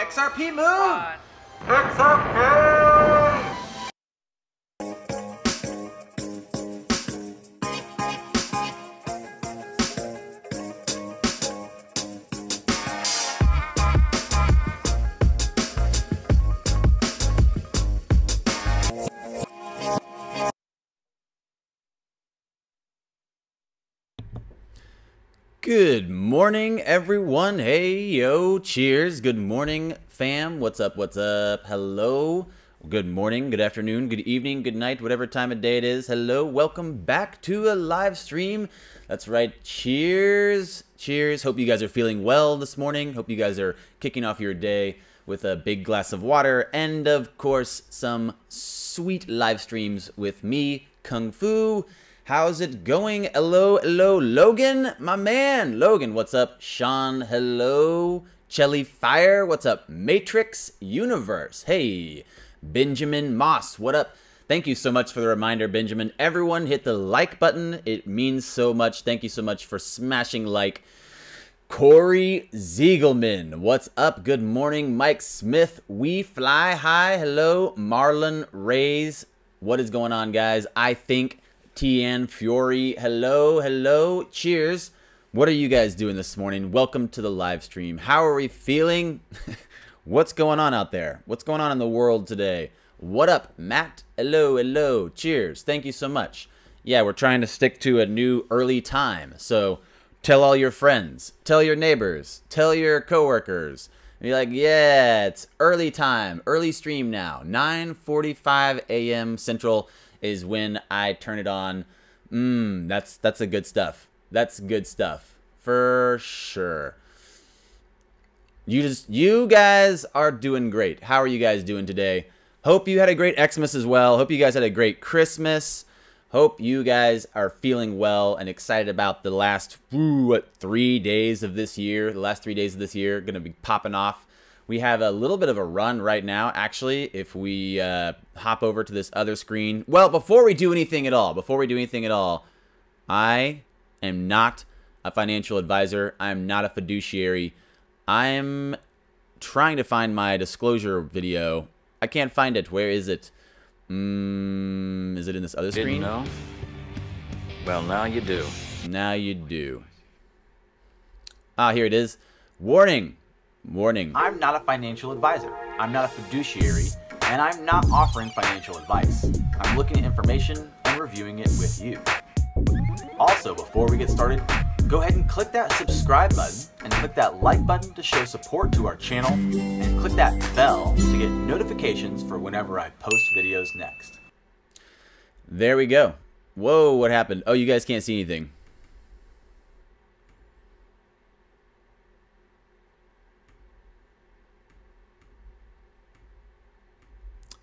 XRP moon! XRP! Good morning, everyone. Hey, yo, cheers. Good morning, fam. What's up? What's up? Hello. Good morning, good afternoon, good evening, good night, whatever time of day it is. Hello. Welcome back to a live stream. That's right. Cheers. Cheers. Hope you guys are feeling well this morning. Hope you guys are kicking off your day with a big glass of water and, of course, some sweet live streams with me, Kung Fu. How's it going? Hello, hello, Logan, my man. Logan, what's up? Sean, hello. Chelly Fire, what's up? Matrix Universe, hey. Benjamin Moss, what up? Thank you so much for the reminder, Benjamin. Everyone hit the like button. It means so much. Thank you so much for smashing like. Corey Ziegelman, what's up? Good morning. Mike Smith, we fly high. Hello. Marlon Rays, what is going on, guys? I think TN Fury, hello, hello, cheers. What are you guys doing this morning? Welcome to the live stream. How are we feeling? What's going on out there? What's going on in the world today? What up, Matt? Hello, hello, cheers. Thank you so much. Yeah, we're trying to stick to a new early time. So tell all your friends, tell your neighbors, tell your coworkers. And be like, yeah, it's early time, early stream now. 9:45 a.m. Central is when I turn it on. That's a good stuff. That's good stuff for sure. You guys are doing great. How are you guys doing today? Hope you had a great Xmas as well. Hope you guys had a great Christmas. Hope you guys are feeling well and excited about the last 3 days of this year. The last 3 days of this year gonna be popping off. We have a little bit of a run right now, actually, if we hop over to this other screen. Well, before we do anything at all, I am not a financial advisor. I am not a fiduciary. I'm trying to find my disclosure video. I can't find it. Where is it? Is it in this other screen? Didn't know? Well, now you do. Now you do. Ah, here it is. Warning. Warning. I'm not a financial advisor. I'm not a fiduciary, and I'm not offering financial advice. I'm looking at information and reviewing it with you. Also, before we get started, go ahead and click that subscribe button and click that like button to show support to our channel, and click that bell to get notifications for whenever I post videos next. There we go. Whoa, what happened? Oh, you guys can't see anything.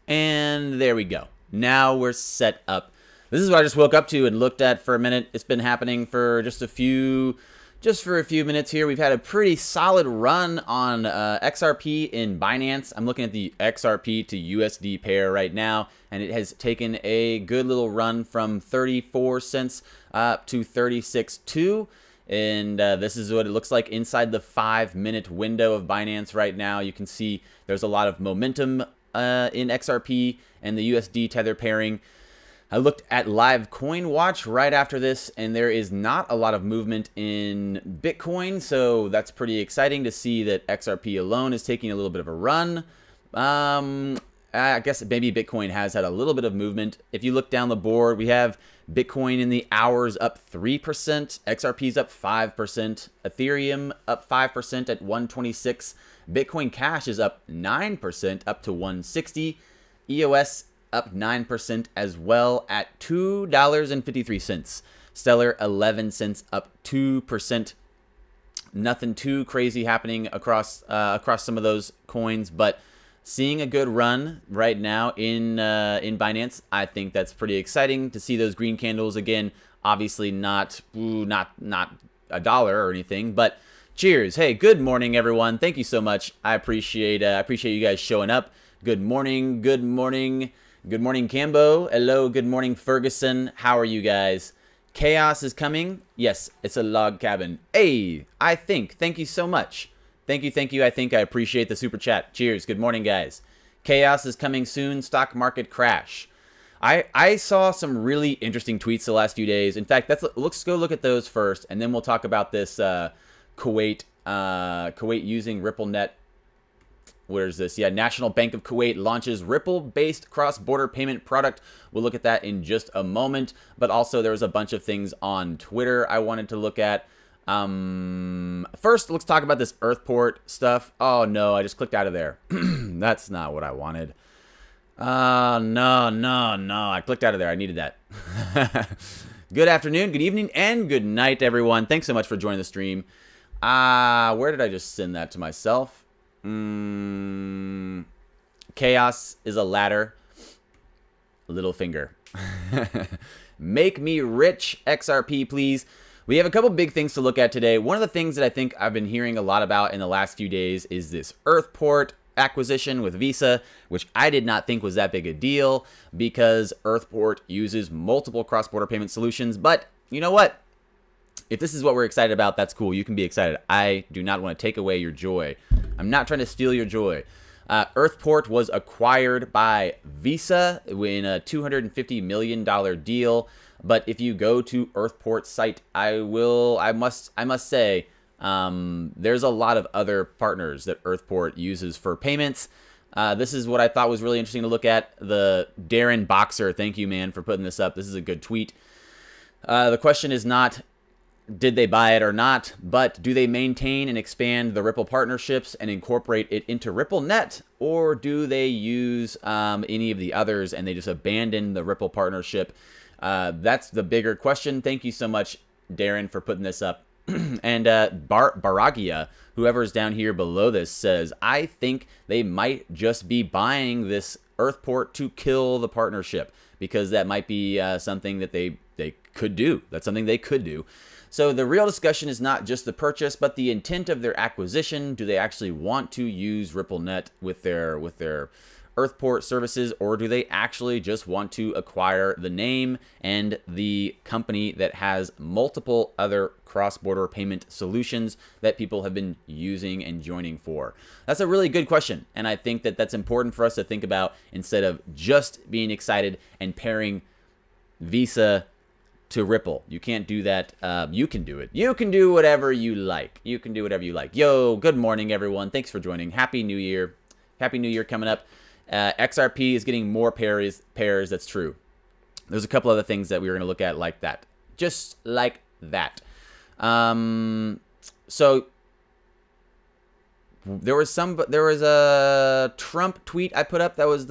And there we go. Now we're set up. This is what I just woke up to and looked at for a minute. It's been happening for just a few minutes here. We've had a pretty solid run on XRP in Binance. I'm looking at the XRP to USD pair right now, and it has taken a good little run from 34 cents up to 36.2. And this is what it looks like inside the 5-minute window of Binance right now. You can see there's a lot of momentum in XRP and the USD tether pairing. I looked at Live Coin Watch right after this, and there is not a lot of movement in Bitcoin, so that's pretty exciting to see that XRP alone is taking a little bit of a run. I guess maybe Bitcoin has had a little bit of movement. If you look down the board, we have Bitcoin in the hours up 3%, XRP's up 5%, Ethereum up 5% at 126, Bitcoin Cash is up 9% up to 160, EOS up 9% as well at $2.53. Stellar 11 cents up 2%. Nothing too crazy happening across some of those coins, but seeing a good run right now in Binance. I think that's pretty exciting to see those green candles again. Obviously not a dollar or anything, but cheers. Hey, good morning, everyone. Thank you so much. I appreciate you guys showing up. Good morning. Good morning. Good morning, Cambo. Hello. Good morning, Ferguson. How are you guys? Chaos is coming. Yes, it's a log cabin. Hey, I think. Thank you so much. Thank you, thank you. I think I appreciate the super chat. Cheers. Good morning, guys. Chaos is coming soon. Stock market crash. I saw some really interesting tweets the last few days. In fact, let's go look at those first, and then we'll talk about this Kuwait using RippleNet. Where's this? Yeah, National Bank of Kuwait launches Ripple-based cross-border payment product. We'll look at that in just a moment. But also, there was a bunch of things on Twitter I wanted to look at. First, let's talk about this Earthport stuff. Oh, no, I just clicked out of there. That's not what I wanted. No. I clicked out of there. I needed that. Good afternoon, good evening, and good night, everyone. Thanks so much for joining the stream. Where did I just send that to myself? Chaos is a ladder. Little finger. Make me rich, XRP, please. We have a couple big things to look at today. One of the things that I think I've been hearing a lot about in the last few days is this Earthport acquisition with Visa, which I did not think was that big a deal because Earthport uses multiple cross-border payment solutions. But you know what? If this is what we're excited about, that's cool. You can be excited. I do not want to take away your joy. I'm not trying to steal your joy. Earthport was acquired by Visa in a $250 million deal. But if you go to Earthport's site, I must say, there's a lot of other partners that Earthport uses for payments. This is what I thought was really interesting to look at. The Darren Boxer, thank you, man, for putting this up. This is a good tweet. The question is not, did they buy it or not, but do they maintain and expand the Ripple partnerships and incorporate it into RippleNet, or do they use any of the others and they just abandon the Ripple partnership? That's the bigger question. Thank you so much, Darren, for putting this up. And Baragia, whoever's down here below this, says, I think they might just be buying this Earthport to kill the partnership, because that might be something that they could do. That's something they could do. So the real discussion is not just the purchase, but the intent of their acquisition. Do they actually want to use RippleNet with their Earthport services, or do they actually just want to acquire the name and the company that has multiple other cross-border payment solutions that people have been using and joining for? That's a really good question, and I think that that's important for us to think about instead of just being excited and pairing Visa to Ripple. You can't do that. You can do it. You can do whatever you like. You can do whatever you like. Yo, good morning, everyone. Thanks for joining. Happy New Year. Happy New Year coming up. XRP is getting more pairs. That's true. There's a couple other things that we were going to look at like that. Just like that. So there was a Trump tweet I put up that was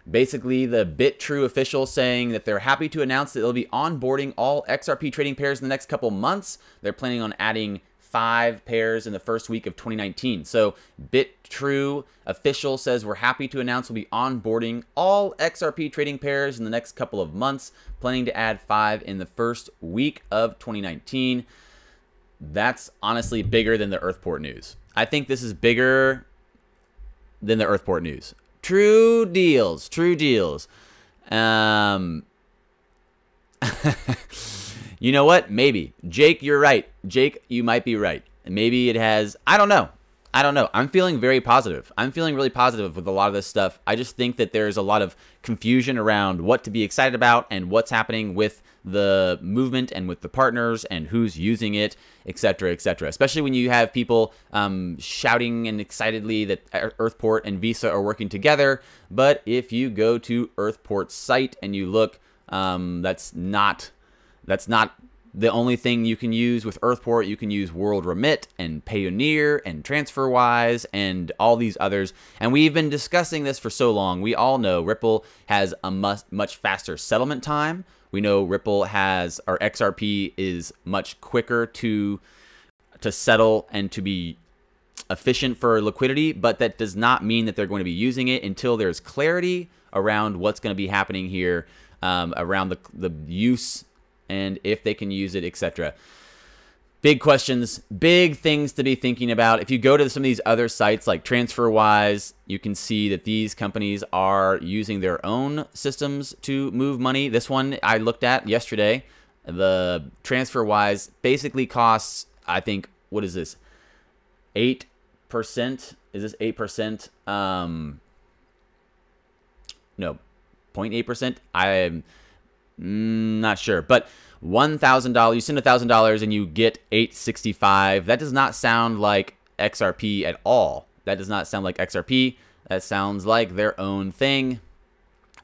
basically the BitTrue official saying that they're happy to announce that they'll be onboarding all XRP trading pairs in the next couple months. They're planning on adding 5 pairs in the first week of 2019. So BitTrue official says we're happy to announce we'll be onboarding all XRP trading pairs in the next couple of months, planning to add 5 in the first week of 2019. That's honestly bigger than the Earthport news. I think this is bigger than the Earthport news. True deals. True deals. You know what? Maybe. Jake, you're right. Jake, you might be right. Maybe it has... I don't know. I'm feeling very positive. I'm feeling really positive with a lot of this stuff. I just think that there's a lot of confusion around what to be excited about and what's happening with the movement and with the partners and who's using it, etc., etc. Especially when you have people shouting and excitedly that Earthport and Visa are working together. But if you go to Earthport's site and you look, that's not the only thing you can use with Earthport. You can use World Remit and Payoneer and TransferWise and all these others. And we've been discussing this for so long. We all know Ripple has a much faster settlement time. We know Ripple has, or XRP is much quicker to settle and to be efficient for liquidity, but that does not mean that they're going to be using it until there's clarity around what's going to be happening here, around the use and if they can use it, etc. Big questions, big things to be thinking about. If you go to some of these other sites like TransferWise, you can see that these companies are using their own systems to move money. This one I looked at yesterday. The TransferWise basically costs, I think, what is this? 8%. Is this 8%? No, 0.8%. I'm not sure, but $1,000. You send $1,000 and you get 865. That does not sound like XRP at all. That does not sound like XRP. That sounds like their own thing.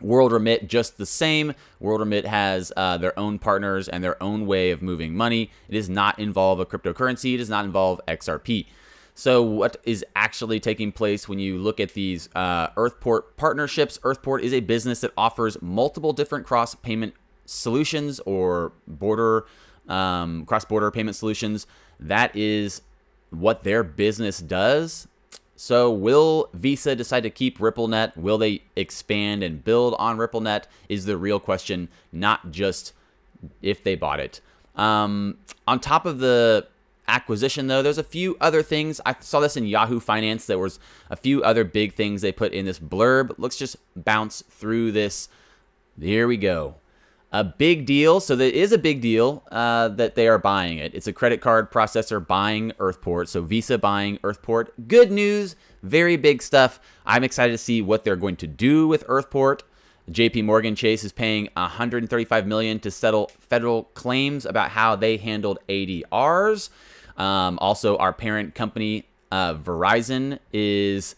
World Remit, just the same. World Remit has their own partners and their own way of moving money. It does not involve a cryptocurrency. It does not involve XRP. So what is actually taking place when you look at these Earthport partnerships? Earthport is a business that offers multiple different cross-payment solutions or cross-border payment solutions. That is what their business does. So will Visa decide to keep RippleNet? Will they expand and build on RippleNet is the real question, not just if they bought it. On top of the acquisition, though, there's a few other things. I saw this in Yahoo Finance. There was a few other big things they put in this blurb. Let's just bounce through this. Here we go. A big deal. So there is a big deal that they are buying it. It's a credit card processor buying Earthport. So Visa buying Earthport. Good news. Very big stuff. I'm excited to see what they're going to do with Earthport. JP Morgan Chase is paying $135 million to settle federal claims about how they handled ADRs. Also, our parent company, Verizon, is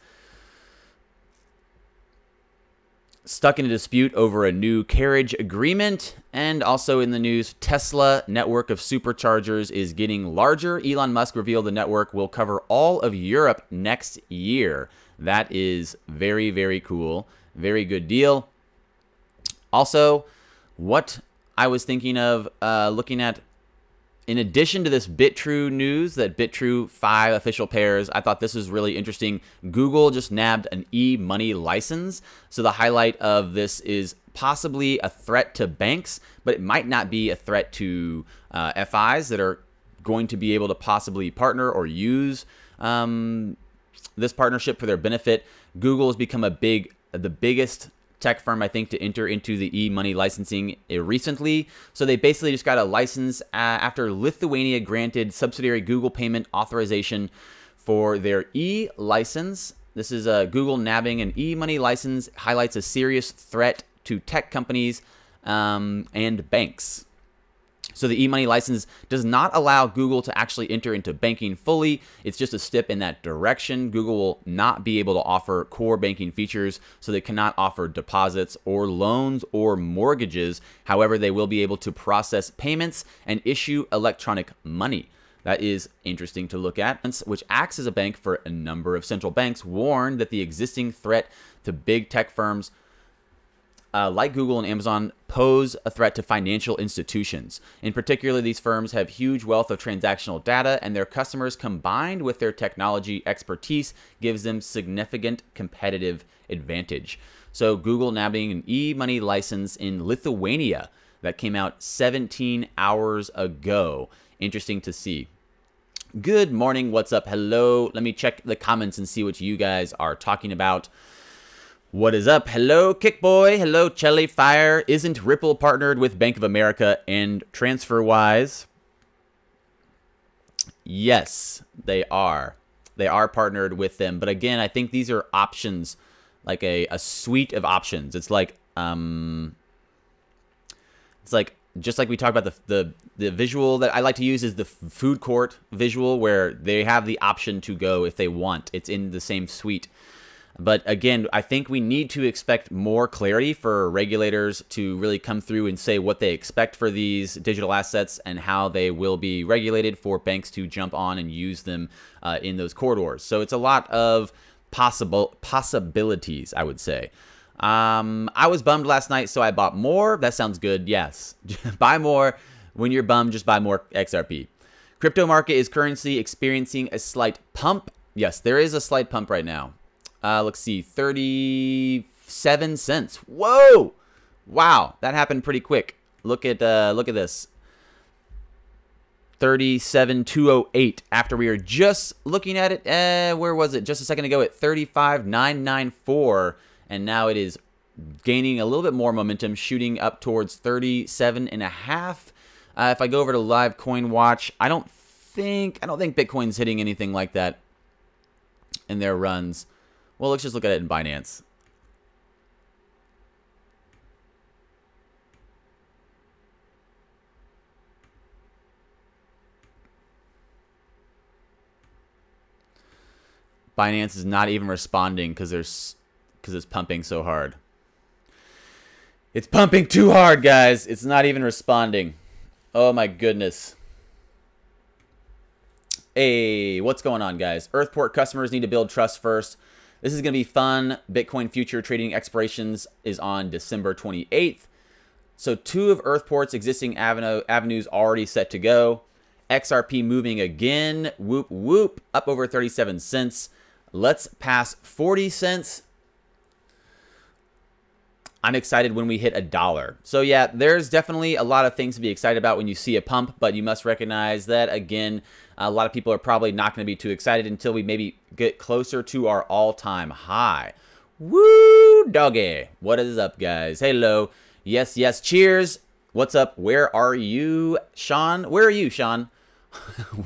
stuck in a dispute over a new carriage agreement. And also in the news, Tesla network of superchargers is getting larger. Elon Musk revealed the network will cover all of Europe next year. That is very, very cool. Very good deal. Also, what I was thinking of looking at, in addition to this BitTrue news, that BitTrue 5 official pairs, I thought this was really interesting. Google just nabbed an e-money license. So the highlight of this is possibly a threat to banks, but it might not be a threat to FIs that are going to be able to possibly partner or use this partnership for their benefit. Google has become the biggest tech firm, I think, to enter into the e-money licensing recently. So they basically just got a license after Lithuania granted subsidiary Google payment authorization for their e-license. This is Google nabbing an e-money license, highlights a serious threat to tech companies and banks. So the e-money license does not allow Google to actually enter into banking fully. It's just a step in that direction. Google will not be able to offer core banking features, so they cannot offer deposits or loans or mortgages. However, they will be able to process payments and issue electronic money. That is interesting to look at, which acts as a bank for a number of central banks, warned that the existing threat to big tech firms like Google and Amazon pose a threat to financial institutions. In particular, these firms have huge wealth of transactional data, and their customers, combined with their technology expertise, gives them significant competitive advantage. So Google nabbing an e-money license in Lithuania that came out 17 hours ago. Interesting to see. Good morning. What's up? Hello. Let me check the comments and see what you guys are talking about. What is up? Hello, Kickboy. Hello, Chelly Fire. Isn't Ripple partnered with Bank of America and TransferWise? Yes, they are. They are partnered with them. But again, I think these are options, like a suite of options. It's like just like we talked about the visual that I like to use is the food court visual, where they have the option to go if they want. It's in the same suite. But again, I think we need to expect more clarity for regulators to really come through and say what they expect for these digital assets and how they will be regulated for banks to jump on and use them in those corridors. So it's a lot of possibilities, I would say. I was bummed last night, so I bought more. That sounds good. Yes. Buy more. When you're bummed, just buy more XRP. Crypto market is currently experiencing a slight pump. Yes, there is a slight pump right now. Let's see, 37 cents. Whoa! Wow, that happened pretty quick. Look at this. 37,208 after we were just looking at it. Where was it? Just a second ago at 35,994, and now it is gaining a little bit more momentum, shooting up towards 37.5. If I go over to Live Coin Watch, I don't think Bitcoin's hitting anything like that. in their runs. Well, let's just look at it in Binance. Binance is not even responding because it's pumping so hard. It's pumping too hard, guys. It's not even responding. Oh my goodness. Hey, what's going on, guys? Earthport customers need to build trust first. This is going to be fun. Bitcoin future trading expirations is on December 28th. So 2 of Earthport's existing avenues already set to go. XRP moving again. Whoop, whoop. Up over 37 cents. Let's pass 40 cents. I'm excited when we hit $1. So yeah, there's definitely a lot of things to be excited about when you see a pump, but you must recognize that, again, a lot of people are probably not going to be too excited until we maybe get closer to our all-time high. Woo, doggy. What is up, guys? Hello. Yes, yes. Cheers. What's up? Where are you, Sean? Where are you, Sean?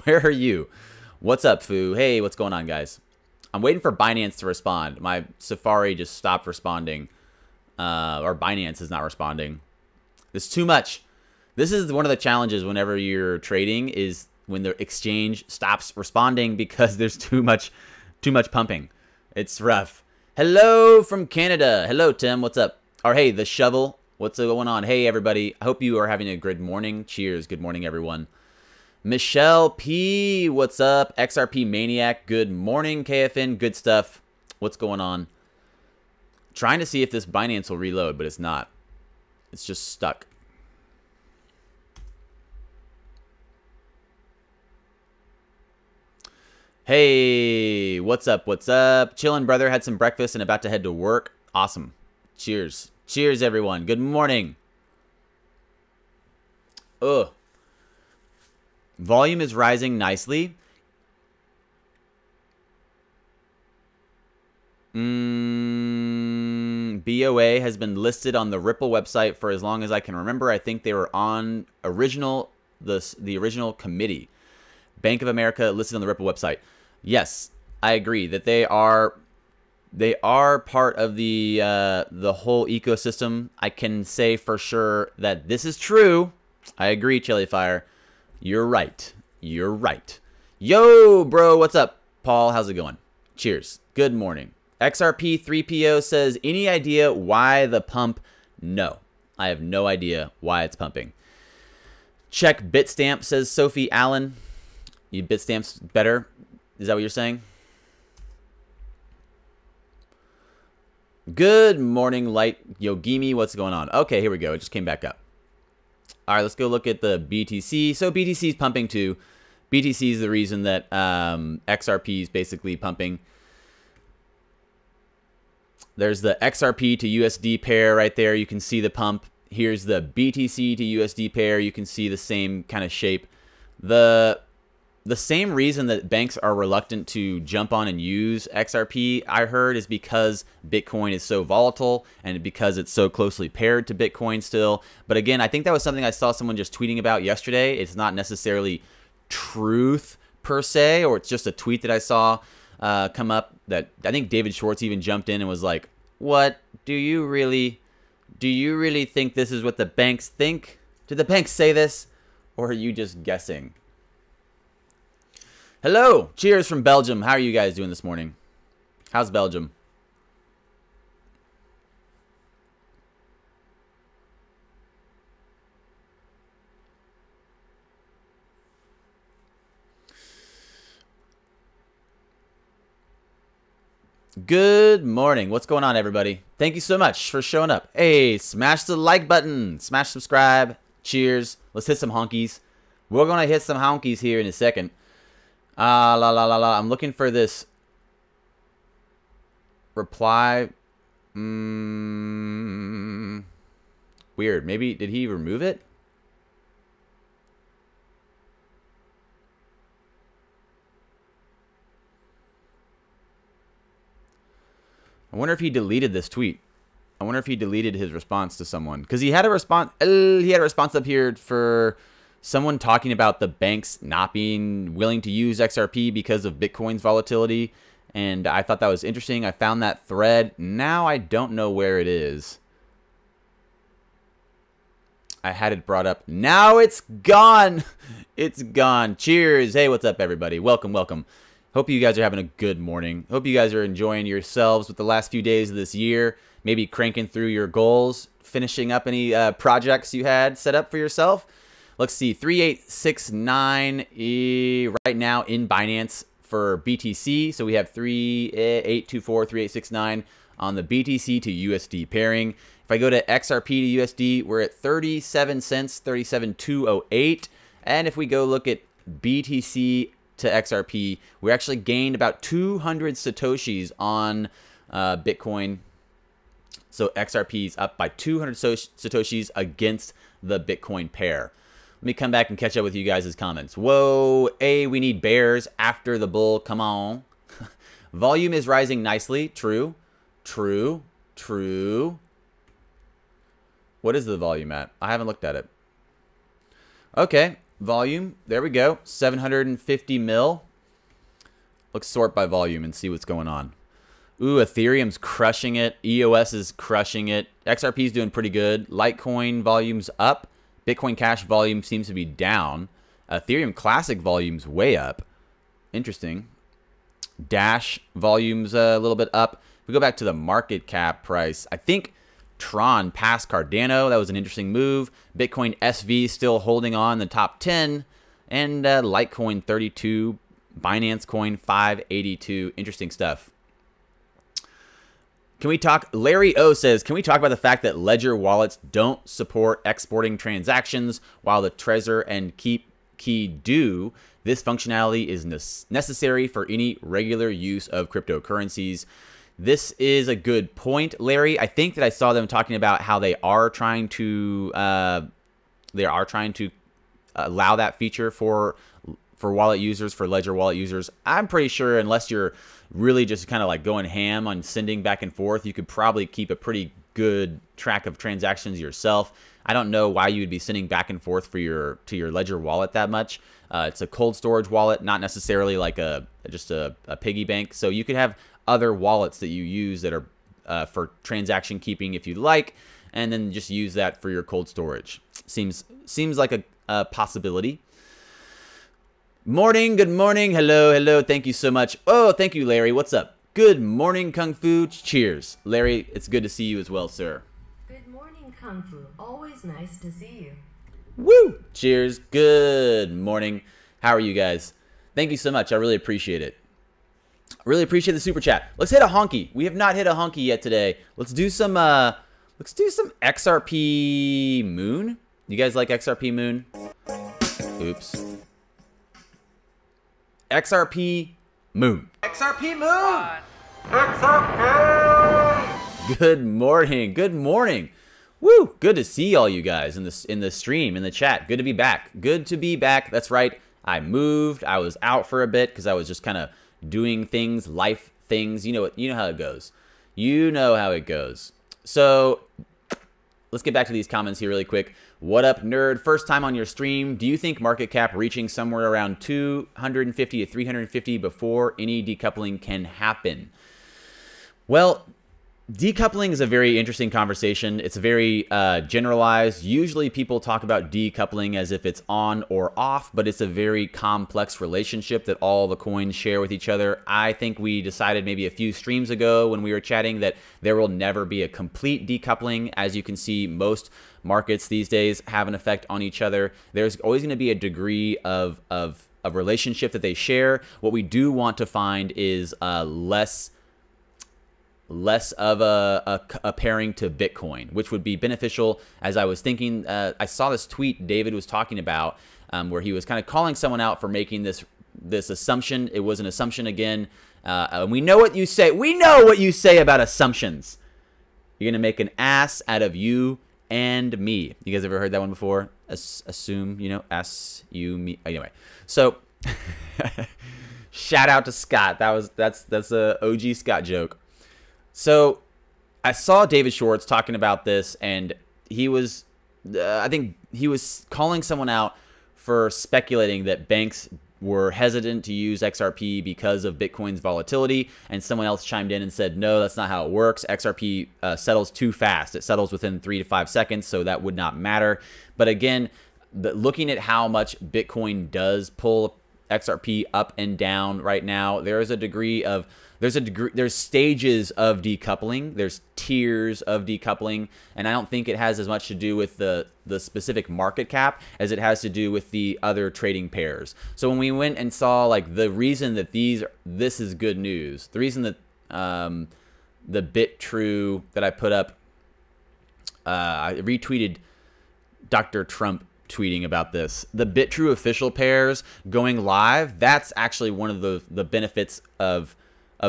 Where are you? What's up, Foo? Hey, what's going on, guys? I'm waiting for Binance to respond. My Safari just stopped responding. Or Binance is not responding. It's too much. This is one of the challenges whenever you're trading, is when the exchange stops responding because there's too much pumping. It's rough. Hello from Canada. Hello, Tim. What's up? Or hey, the shovel. What's going on? Hey, everybody. I hope you are having a good morning. Cheers. Good morning, everyone. Michelle P. What's up? XRP Maniac. Good morning, KFN. Good stuff. What's going on? Trying to see if this Binance will reload, but it's not. It's just stuck. Hey, what's up? What's up? Chillin', brother. Had some breakfast and about to head to work. Awesome. Cheers. Cheers, everyone. Good morning. Ugh. Volume is rising nicely. BOA has been listed on the Ripple website for as long as I can remember. I think they were on the original committee. Bank of America listed on the Ripple website. Yes, I agree that they are part of the whole ecosystem. I can say for sure that this is true. I agree, Chillyfire. You're right. You're right. Yo, bro, what's up? Paul, how's it going? Cheers. Good morning. XRP 3PO says, any idea why the pump? No, I have no idea why it's pumping. Check Bitstamp, says Sophie Allen. You Bitstamp's better? Is that what you're saying? Good morning, Light Yogimi. What's going on? Okay, here we go. It just came back up. All right, let's go look at the BTC. So BTC is pumping too. BTC is the reason that XRP is basically pumping. There's the XRP to USD pair right there. You can see the pump. Here's the BTC to USD pair. You can see the same kind of shape. The same reason that banks are reluctant to jump on and use XRP, I heard, is because Bitcoin is so volatile and because it's so closely paired to Bitcoin still. But again, I think that was something I saw someone just tweeting about yesterday. It's not necessarily truth per se, or it's just a tweet that I saw come up that I think David Schwartz even jumped in and was like, what? Do you really think this is what the banks think? Did the banks say this? Or are you just guessing? Hello. Cheers from Belgium. How are you guys doing this morning? How's Belgium? Good morning. What's going on, everybody? Thank you so much for showing up. Hey, smash the like button. Smash subscribe. Cheers. Let's hit some honkies. We're going to hit some honkies here in a second. I'm looking for this reply. Weird. Maybe, did he remove it? I wonder if he deleted this tweet. I wonder if he deleted his response to someone, because he had a response. He had a response up here for someone talking about the banks not being willing to use XRP because of Bitcoin's volatility, and I thought that was interesting. I found that thread. Now I don't know where it is. I had it brought up. Now it's gone. It's gone. Cheers. Hey, what's up, everybody? Welcome, welcome. Hope you guys are having a good morning. Hope you guys are enjoying yourselves with the last few days of this year. Maybe cranking through your goals, finishing up any projects you had set up for yourself. Let's see, 3869 right now in Binance for BTC. So we have 3824, 3869 on the BTC to USD pairing. If I go to XRP to USD, we're at 37 cents, 37,208. And if we go look at BTC to XRP, we actually gained about 200 Satoshis on Bitcoin. So XRP is up by 200 Satoshis against the Bitcoin pair. Let me come back and catch up with you guys' comments. Whoa, we need bears after the bull. Come on. Volume is rising nicely. True. True. True. What is the volume at? I haven't looked at it. Okay. Volume. There we go. 750 mil. Let's sort by volume and see what's going on. Ooh, Ethereum's crushing it. EOS is crushing it. XRP is doing pretty good. Litecoin volume's up. Bitcoin Cash volume seems to be down. Ethereum Classic volume's way up. Interesting. Dash volume's a little bit up. If we go back to the market cap price, I think Tron passed Cardano. That was an interesting move. Bitcoin SV still holding on the top 10. And Litecoin 32. Binance Coin 582. Interesting stuff. Can we talk? Larry O says, can we talk about the fact that Ledger wallets don't support exporting transactions while the Trezor and Keep Key do? This functionality is necessary for any regular use of cryptocurrencies. This is a good point, Larry. I think that I saw them talking about how they are trying to allow that feature for wallet users, for Ledger wallet users. I'm pretty sure unless you're really just kind of like going ham on sending back and forth, you could probably keep a pretty good track of transactions yourself. I don't know why you would be sending back and forth for your Ledger wallet that much. It's a cold storage wallet, not necessarily like just a piggy bank. So you could have other wallets that you use that are for transaction keeping if you'd like, and then just use that for your cold storage. Seems like a possibility. Morning, good morning, hello, hello, thank you so much. Oh, thank you, Larry, what's up? Good morning, Kung Fu, cheers. Larry, it's good to see you as well, sir. Good morning, Kung Fu, always nice to see you. Woo, cheers, good morning. How are you guys? Thank you so much, I really appreciate it. Really appreciate the super chat. Let's hit a honky. We have not hit a honky yet today. Let's do some XRP Moon. You guys like XRP Moon? Oops. XRP Moon. XRP Moon. XRP. Good morning. Good morning. Woo! Good to see all you guys in the stream, in the chat. Good to be back. Good to be back. That's right. I moved. I was out for a bit because I was just kind of doing things, life things. You know how it goes. You know how it goes. So let's get back to these comments here really quick. What up, nerd? First time on your stream. Do you think market cap reaching somewhere around 250 to 350 before any decoupling can happen? Well, decoupling is a very interesting conversation. It's very generalized. Usually people talk about decoupling as if it's on or off, but it's a very complex relationship that all the coins share with each other. I think we decided maybe a few streams ago when we were chatting that there will never be a complete decoupling. As you can see, most markets these days have an effect on each other. There's always going to be a degree of relationship that they share. What we do want to find is less of a pairing to Bitcoin, which would be beneficial. As I was thinking, I saw this tweet David was talking about where he was kind of calling someone out for making this assumption. It was an assumption again. We know what you say. We know what you say about assumptions. You're going to make an ass out of you and me. You guys ever heard that one before? Assume, ass, you, me. Anyway, so shout out to Scott. That's a OG Scott joke. So I saw David Schwartz talking about this, and he I think he was calling someone out for speculating that banks were hesitant to use XRP because of Bitcoin's volatility, and someone else chimed in and said, no, that's not how it works. XRP settles too fast. It settles within 3 to 5 seconds, so that would not matter. But again, looking at how much Bitcoin does pull XRP up and down right now, there's stages of decoupling, there's tiers of decoupling, and I don't think it has as much to do with the specific market cap as it has to do with the other trading pairs. So when we went and saw like the reason that this is good news, the reason that the BitTrue that I put up, I retweeted Dr. Trump tweeting about this. The BitTrue official pairs going live, that's actually one of the benefits of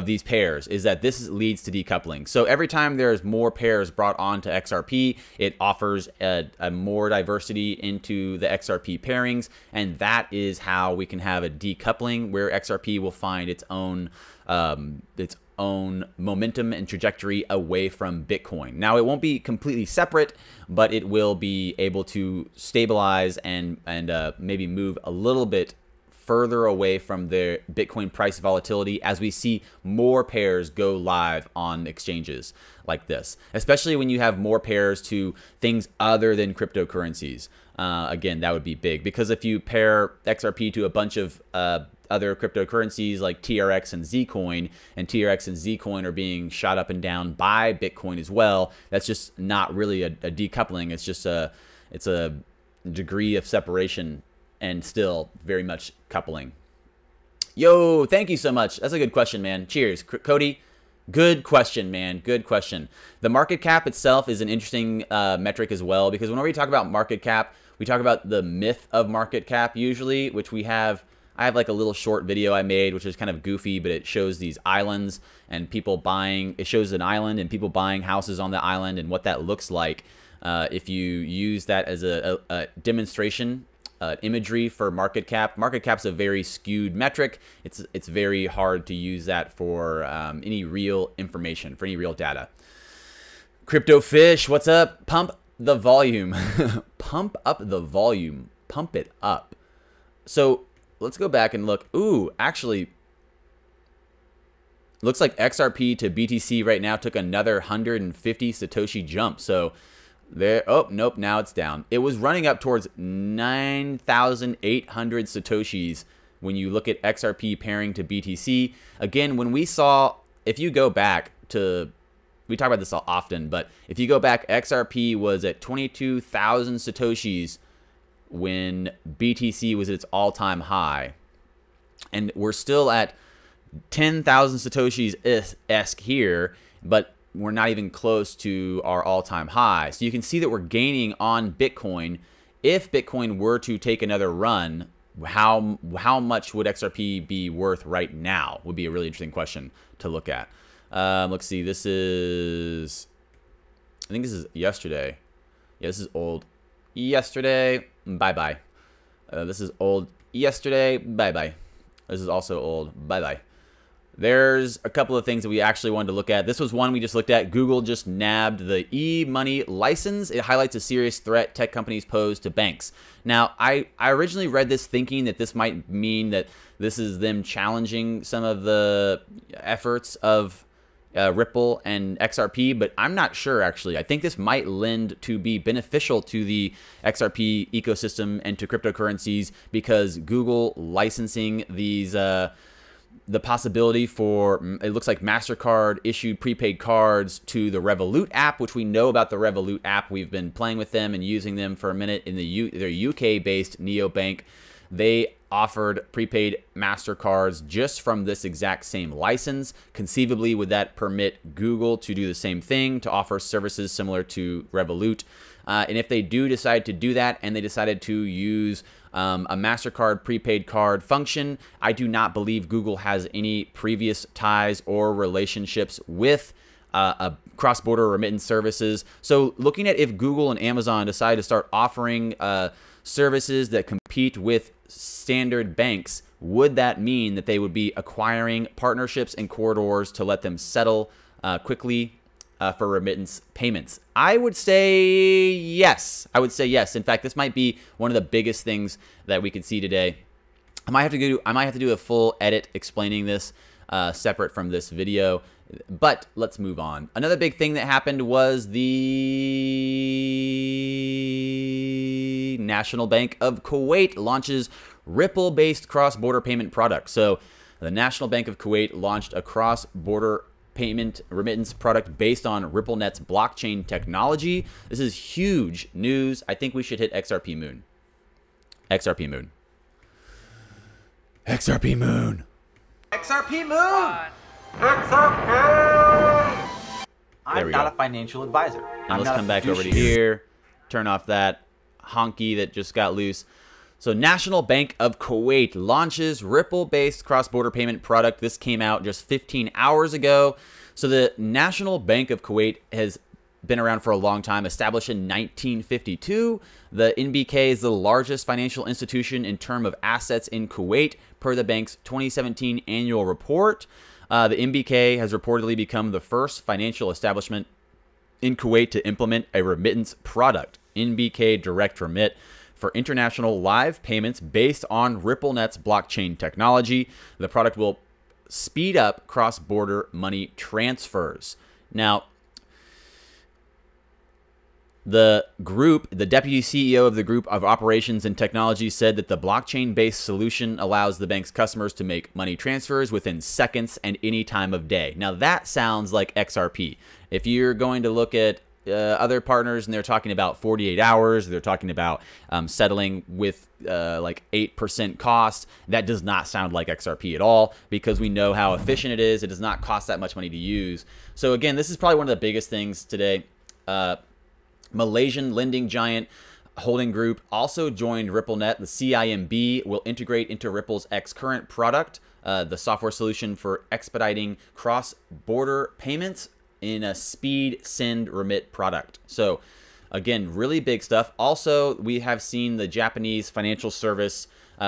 these pairs, is that this leads to decoupling. So every time there's more pairs brought onto XRP, it offers a more diversity into the XRP pairings, and that is how we can have a decoupling where XRP will find its own momentum and trajectory away from Bitcoin. Now, it won't be completely separate, but it will be able to stabilize and maybe move a little bit further away from the Bitcoin price volatility as we see more pairs go live on exchanges like this, especially when you have more pairs to things other than cryptocurrencies. Again, that would be big, because if you pair XRP to a bunch of other cryptocurrencies like TRX and Zcoin, and TRX and Zcoin are being shot up and down by Bitcoin as well, that's just not really a decoupling. It's just it's a degree of separation and still very much coupling. Yo, thank you so much. That's a good question, man. Cheers, Cody. Good question, man. Good question. The market cap itself is an interesting metric as well, because whenever we talk about market cap, we talk about the myth of market cap usually, which we have. I have like a little short video I made, which is kind of goofy, but it shows these islands and people buying. It shows an island and people buying houses on the island and what that looks like if you use that as a demonstration. Imagery for market cap. Market cap's a very skewed metric. It's very hard to use that for any real information, for any real data. Crypto Fish, what's up? Pump the volume. Pump up the volume. Pump it up. So let's go back and look. Ooh, actually, looks like XRP to BTC right now took another 150 Satoshi jump. So there, oh, nope, now it's down. It was running up towards 9,800 Satoshis when you look at XRP pairing to BTC. Again, when we saw, if you go back to, we talk about this often, but if you go back, XRP was at 22,000 Satoshis when BTC was at its all-time high. And we're still at 10,000 Satoshis-esque here, but we're not even close to our all-time high. So you can see that we're gaining on Bitcoin. If Bitcoin were to take another run, how much would XRP be worth right now? Would be a really interesting question to look at. Let's see. This is, I think this is yesterday. Yeah, this is old. Yesterday. Bye-bye. This is old. Yesterday. Bye-bye. This is also old. Bye-bye. There's a couple of things that we actually wanted to look at. This was one we just looked at. Google just nabbed the e-money license. It highlights a serious threat tech companies pose to banks. Now, I originally read this thinking that this might mean that this is them challenging some of the efforts of Ripple and XRP, but I'm not sure, actually. I think this might lend to be beneficial to the XRP ecosystem and to cryptocurrencies, because Google licensing these the possibility for, it looks like MasterCard issued prepaid cards to the Revolut app, which we know about the Revolut app. We've been playing with them and using them for a minute in their UK-based neobank. They offered prepaid MasterCards just from this exact same license. Conceivably, would that permit Google to do the same thing, to offer services similar to Revolut? And if they do decide to do that, and they decided to use a MasterCard prepaid card function, I do not believe Google has any previous ties or relationships with cross-border remittance services. So looking at if Google and Amazon decide to start offering services that compete with standard banks, would that mean that they would be acquiring partnerships and corridors to let them settle quickly for remittance payments? I would say yes. I would say yes. In fact, this might be one of the biggest things that we could see today. I might have to do a full edit explaining this separate from this video. But let's move on. Another big thing that happened was the National Bank of Kuwait launches Ripple-based cross-border payment product. So the National Bank of Kuwait launched a cross-border payment remittance product based on RippleNet's blockchain technology. This is huge news. I think we should hit XRP Moon. XRP Moon. XRP Moon. XRP Moon. I'm not a financial advisor. Now let's come back over to here. Turn off that honky that just got loose. So National Bank of Kuwait launches Ripple-based cross-border payment product. This came out just 15 hours ago. So the National Bank of Kuwait has been around for a long time, established in 1952. The NBK is the largest financial institution in terms of assets in Kuwait, per the bank's 2017 annual report. The NBK has reportedly become the first financial establishment in Kuwait to implement a remittance product, NBK Direct Remit, for international live payments based on RippleNet's blockchain technology. The product will speed up cross-border money transfers. Now, the deputy CEO of the Group of Operations and Technology said that the blockchain-based solution allows the bank's customers to make money transfers within seconds and any time of day. Now, that sounds like XRP. If you're going to look at other partners and they're talking about 48 hours, they're talking about settling with like 8% cost, that does not sound like XRP at all, because we know how efficient it is. It does not cost that much money to use. So again, this is probably one of the biggest things today. Malaysian lending giant Holding Group also joined RippleNet. The CIMB will integrate into Ripple's Xcurrent product, the software solution for expediting cross-border payments in a speed send remit product. So again, really big stuff. Also, we have seen the Japanese financial service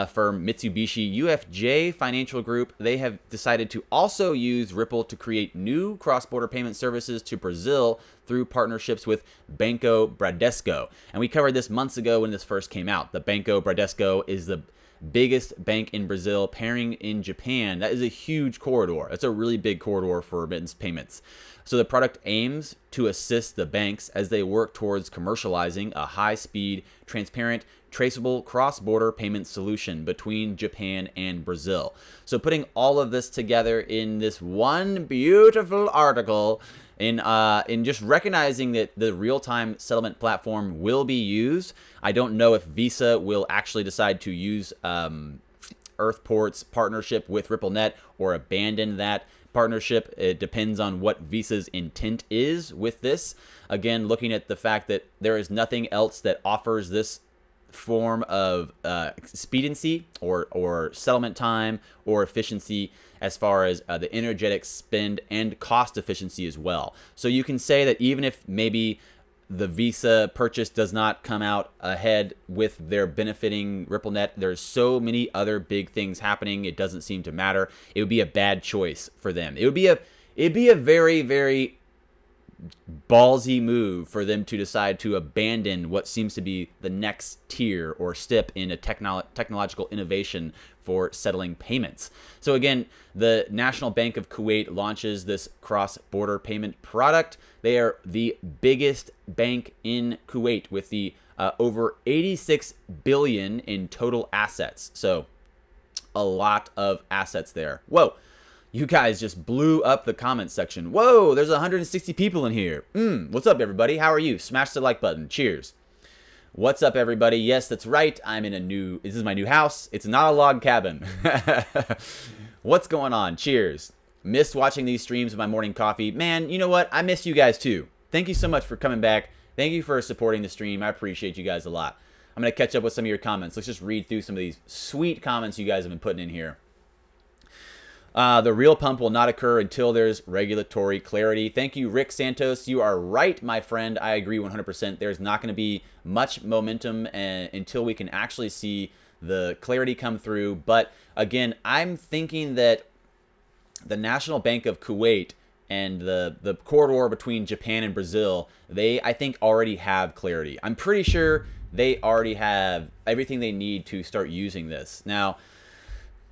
firm Mitsubishi UFJ Financial Group. They have decided to also use Ripple to create new cross-border payment services to Brazil through partnerships with Banco Bradesco. And we covered this months ago when this first came out. The Banco Bradesco is the biggest bank in Brazil, pairing in Japan. That is a huge corridor. That's a really big corridor for remittance payments. So the product aims to assist the banks as they work towards commercializing a high-speed, transparent, traceable cross-border payment solution between Japan and Brazil. So putting all of this together in this one beautiful article, in just recognizing that the real-time settlement platform will be used. I don't know if Visa will actually decide to use Earthport's partnership with RippleNet or abandon that partnership. It depends on what Visa's intent is with this. Again, looking at the fact that there is nothing else that offers this form of expediency or settlement time or efficiency as far as the energetic spend and cost efficiency as well. So you can say that even if maybe the Visa purchase does not come out ahead with their benefiting RippleNet, there's so many other big things happening, it doesn't seem to matter. It would be a bad choice for them. It'd be a very, very ballsy move for them to decide to abandon what seems to be the next tier or step in a technological innovation for settling payments. So again, the National Bank of Kuwait launches this cross-border payment product. They are the biggest bank in Kuwait with the over 86 billion in total assets. So a lot of assets there. Whoa. You guys just blew up the comment section. Whoa, there's 160 people in here. What's up, everybody? How are you? Smash the like button. Cheers. What's up, everybody? Yes, that's right. I'm in this is my new house. It's not a log cabin. What's going on? Cheers. Missed watching these streams with my morning coffee. Man, you know what? I miss you guys too. Thank you so much for coming back. Thank you for supporting the stream. I appreciate you guys a lot. I'm going to catch up with some of your comments. Let's just read through some of these sweet comments you guys have been putting in here. The real pump will not occur until there's regulatory clarity. Thank you, Rick Santos. You are right, my friend. I agree 100%. There's not going to be much momentum until we can actually see the clarity come through. But again, I'm thinking that the National Bank of Kuwait and the corridor between Japan and Brazil, they, I think, already have clarity. I'm pretty sure they already have everything they need to start using this. Now,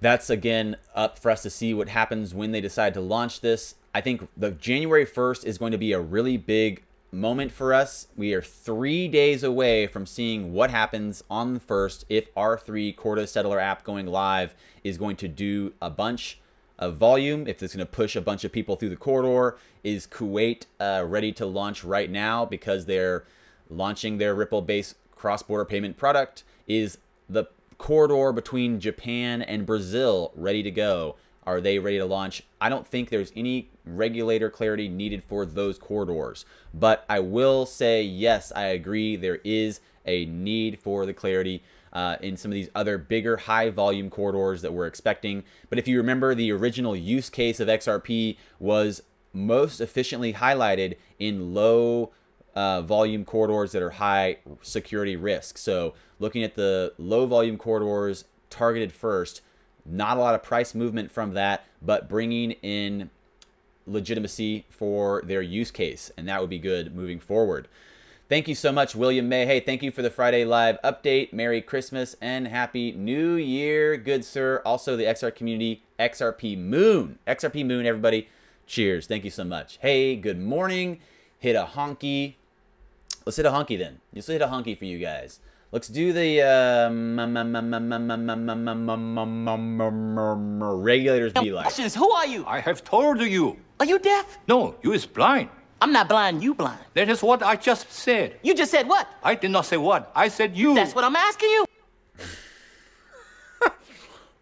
that's again up for us to see what happens when they decide to launch this. I think the January 1st is going to be a really big moment for us. We are 3 days away from seeing what happens on the 1st if R3 Corda Settler app going live is going to do a bunch of volume, if it's going to push a bunch of people through the corridor. Is Kuwait ready to launch right now because they're launching their Ripple-based cross-border payment product? Is the corridor between Japan and Brazil ready to go? Are they ready to launch? I don't think there's any regulator clarity needed for those corridors. But I will say, yes, I agree, there is a need for the clarity in some of these other bigger high volume corridors that we're expecting. But if you remember, the original use case of XRP was most efficiently highlighted in low volume corridors that are high security risk. So looking at the low volume corridors targeted first, not a lot of price movement from that, but bringing in legitimacy for their use case, and that would be good moving forward. Thank you so much, William May. Hey, thank you for the Friday live update. Merry Christmas and Happy New Year, good sir. Also, the XR community, XRP Moon. XRP Moon, everybody. Cheers. Thank you so much. Hey, good morning. Hit a honky. Let's hit a honky then. Let's hit a honky for you guys. Let's do the regulators be like. Questions. Who are you? I have told you. Are you deaf? No, you is blind. I'm not blind. You blind. That is what I just said. You just said what? I did not say what. I said you. That's what I'm asking you.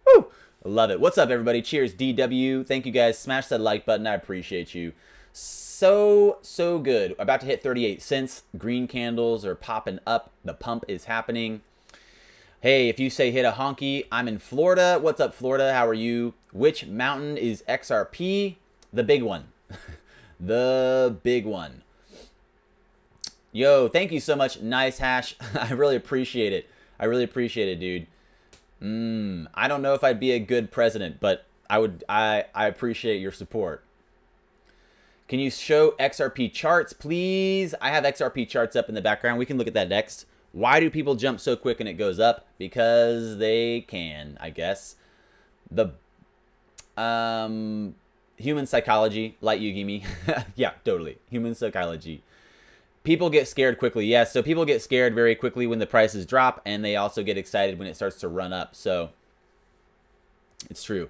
Woo! I love it. What's up, everybody? Cheers, DW. Thank you, guys. Smash that like button. I appreciate you. So good. About to hit 38 cents. Green candles are popping up. The pump is happening. Hey, if you say hit a honky, I'm in Florida. What's up, Florida? How are you? Which mountain is XRP? The big one. The big one. Yo, thank you so much. Nice hash. I really appreciate it. I really appreciate it, dude. I don't know if I'd be a good president, but I appreciate your support. Can you show XRP charts, please? I have XRP charts up in the background. We can look at that next. Why do people jump so quick and it goes up? Because they can, I guess. The human psychology, Light Yugimi. Yeah, totally. Human psychology. People get scared quickly. Yes, so people get scared very quickly when the prices drop, and they also get excited when it starts to run up. So it's true.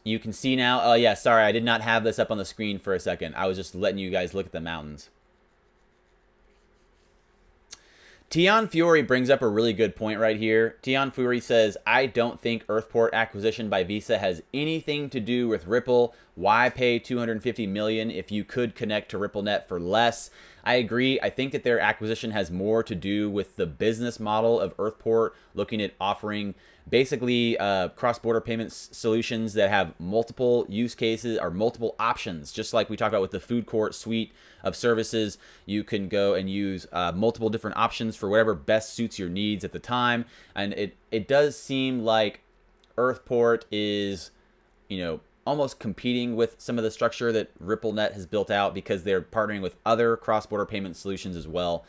You can see now. Oh, yeah, sorry. I did not have this up on the screen for a second. I was just letting you guys look at the mountains. Tion Fury brings up a really good point right here. Tion Fury says, I don't think Earthport acquisition by Visa has anything to do with Ripple. Why pay $250 million if you could connect to RippleNet for less? I agree. I think that their acquisition has more to do with the business model of Earthport, looking at offering basically cross-border payments solutions that have multiple use cases or multiple options. Just like we talked about with the food court suite of services, you can go and use multiple different options for whatever best suits your needs at the time. And it does seem like Earthport is, you know, almost competing with some of the structure that RippleNet has built out because they're partnering with other cross-border payment solutions as well.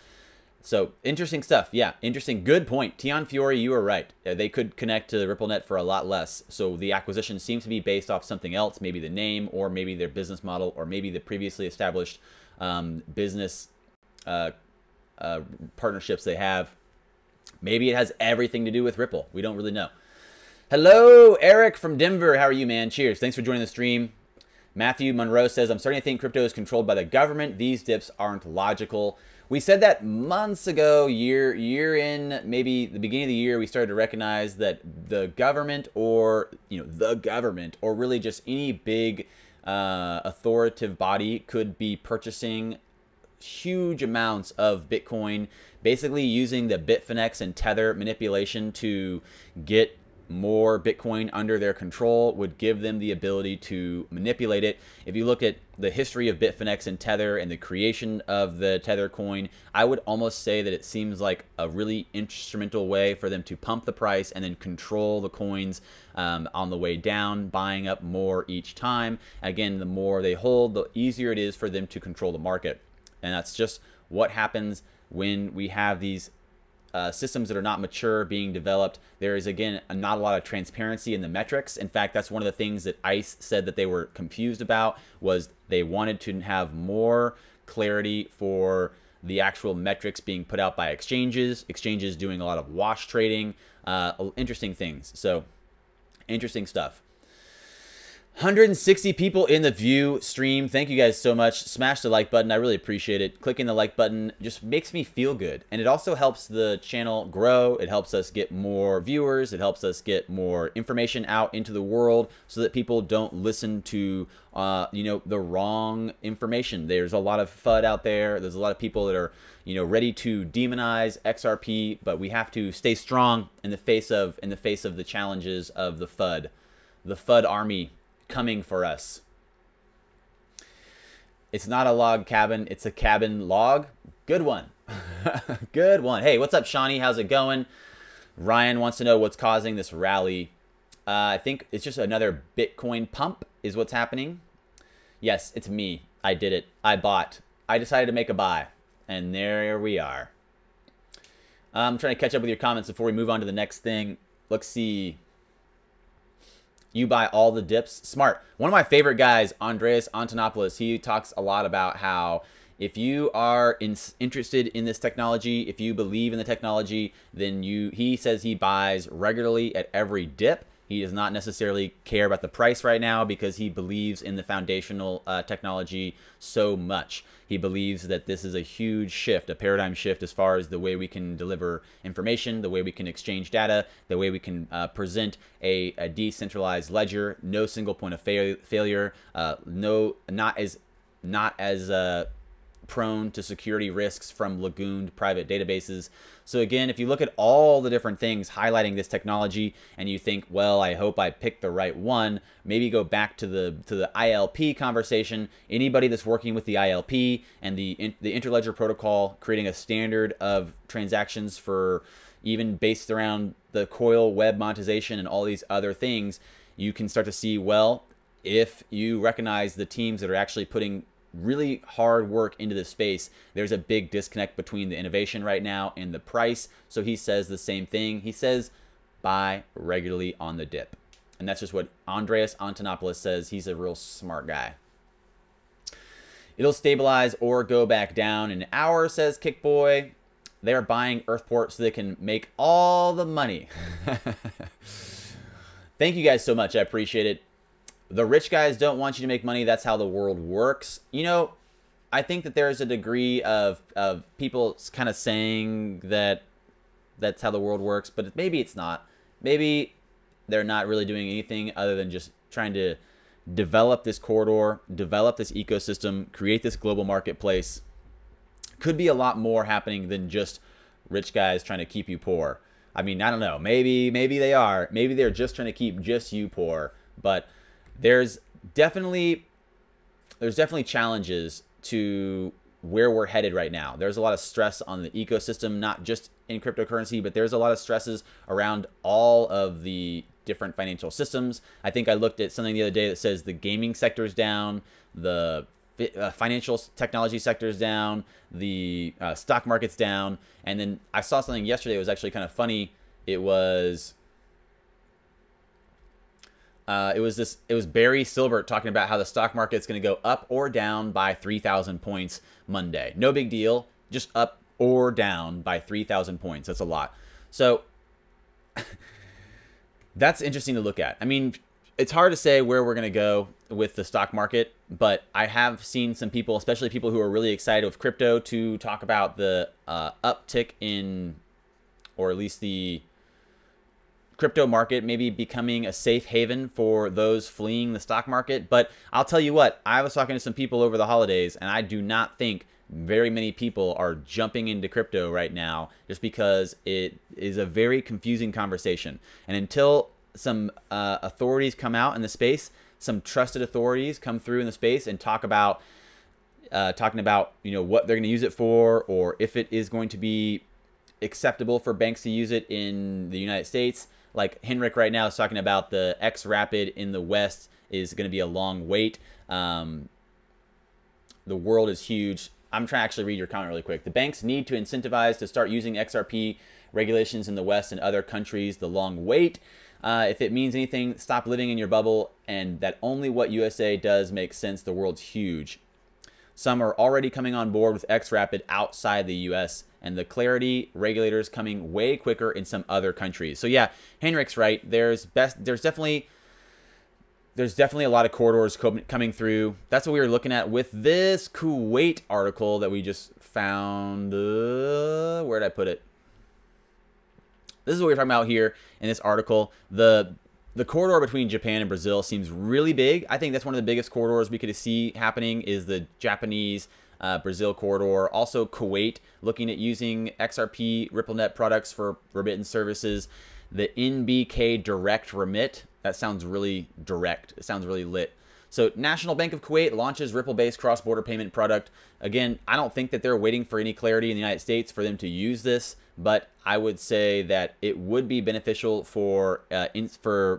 So interesting stuff. Yeah, interesting. Good point. Tion Fiore, you are right. They could connect to RippleNet for a lot less. So the acquisition seems to be based off something else, maybe the name or maybe their business model or maybe the previously established business partnerships they have. Maybe it has everything to do with Ripple. We don't really know. Hello, Eric from Denver. How are you, man? Cheers. Thanks for joining the stream. Matthew Monroe says, I'm starting to think crypto is controlled by the government. These dips aren't logical. We said that months ago, year in, maybe the beginning of the year, we started to recognize that the government or, or really just any big authoritative body could be purchasing huge amounts of Bitcoin, basically using the Bitfinex and Tether manipulation to get more Bitcoin under their control would give them the ability to manipulate it. If you look at the history of Bitfinex and Tether and the creation of the Tether coin, I would almost say that it seems like a really instrumental way for them to pump the price and then control the coins on the way down, buying up more each time. Again, the more they hold, the easier it is for them to control the market. And that's just what happens when we have these systems that are not mature being developed. There is, again, not a lot of transparency in the metrics. In fact, that's one of the things that ICE said that they were confused about, was they wanted to have more clarity for the actual metrics being put out by exchanges doing a lot of wash trading, interesting things. So interesting stuff. 160 people in the view stream. Thank you guys so much. Smash the like button. I really appreciate it. Clicking the like button just makes me feel good. And it also helps the channel grow. It helps us get more viewers. It helps us get more information out into the world so that people don't listen to, the wrong information. There's a lot of FUD out there. There's a lot of people that are, ready to demonize XRP, but we have to stay strong in the face of the challenges of the FUD army coming for us. It's not a log cabin, it's a cabin log. Good one. Good one. Hey, what's up, Shawnee? How's it going? Ryan wants to know what's causing this rally. I think it's just another Bitcoin pump is what's happening. Yes, it's me. I did it. I bought. I decided to make a buy. And there we are. I'm trying to catch up with your comments before we move on to the next thing. Let's see. You buy all the dips. Smart. One of my favorite guys, Andreas Antonopoulos, he talks a lot about how if you are interested in this technology, if you believe in the technology, then he says he buys regularly at every dip. He does not necessarily care about the price right now because he believes in the foundational technology so much. He believes that this is a huge shift, a paradigm shift as far as the way we can deliver information, the way we can exchange data, the way we can present a decentralized ledger, no single point of failure, not as prone to security risks from lagooned private databases. So again, if you look at all the different things highlighting this technology and you think, well, I hope I picked the right one, maybe go back to the ILP conversation. Anybody that's working with the ILP and the Interledger protocol, creating a standard of transactions for even based around the coil web monetization and all these other things, you can start to see, well, if you recognize the teams that are actually putting really hard work into this space, there's a big disconnect between the innovation right now and the price. So he says the same thing. He says buy regularly on the dip. And that's just what Andreas Antonopoulos says. He's a real smart guy. It'll stabilize or go back down in an hour, says Kickboy. They're buying Earthport so they can make all the money. Thank you guys so much. I appreciate it. The rich guys don't want you to make money. That's how the world works. I think that there's a degree of people kind of saying that that's how the world works, but maybe it's not. Maybe they're not really doing anything other than just trying to develop this corridor, develop this ecosystem, create this global marketplace. Could be a lot more happening than just rich guys trying to keep you poor. I mean, I don't know. Maybe they are. Maybe they're just trying to keep just you poor, but there's definitely challenges to where we're headed right now. There's a lot of stress on the ecosystem, not just in cryptocurrency, but there's a lot of stresses around all of the different financial systems. I think I looked at something the other day that says the gaming sector is down, the financial technology sector is down, the stock market's down, and then I saw something yesterday that was actually kind of funny. It was Barry Silbert talking about how the stock market's going to go up or down by 3,000 points Monday. No big deal, just up or down by 3,000 points. That's a lot. So that's interesting to look at. I mean, it's hard to say where we're going to go with the stock market, but I have seen some people, especially people who are really excited with crypto, to talk about the uptick in, or at least the crypto market maybe becoming a safe haven for those fleeing the stock market. But I'll tell you what, I was talking to some people over the holidays, and I do not think very many people are jumping into crypto right now just because it is a very confusing conversation. And until some authorities come out in the space, some trusted authorities come through in the space and talking about what they're going to use it for, or if it is going to be acceptable for banks to use it in the United States. Like Henrik right now is talking about the XRP in the West is going to be a long wait. The world is huge. I'm trying to actually read your comment really quick. The banks need to incentivize to start using XRP regulations in the West and other countries, the long wait. If it means anything, stop living in your bubble, and that only what USA does makes sense. The world's huge. Some are already coming on board with XRapid outside the US, and the clarity regulators coming way quicker in some other countries. So yeah, Henrik's right. There's definitely a lot of corridors coming through. That's what we were looking at with this Kuwait article that we just found. Where did I put it? This is what we're talking about here in this article. The corridor between Japan and Brazil seems really big. I think that's one of the biggest corridors we could see happening is the Japanese Brazil corridor. Also Kuwait looking at using XRP RippleNet products for remittance services. The NBK Direct Remit. That sounds really direct. It sounds really lit. So National Bank of Kuwait launches Ripple-based cross-border payment product. Again, I don't think that they're waiting for any clarity in the United States for them to use this, but I would say that it would be beneficial for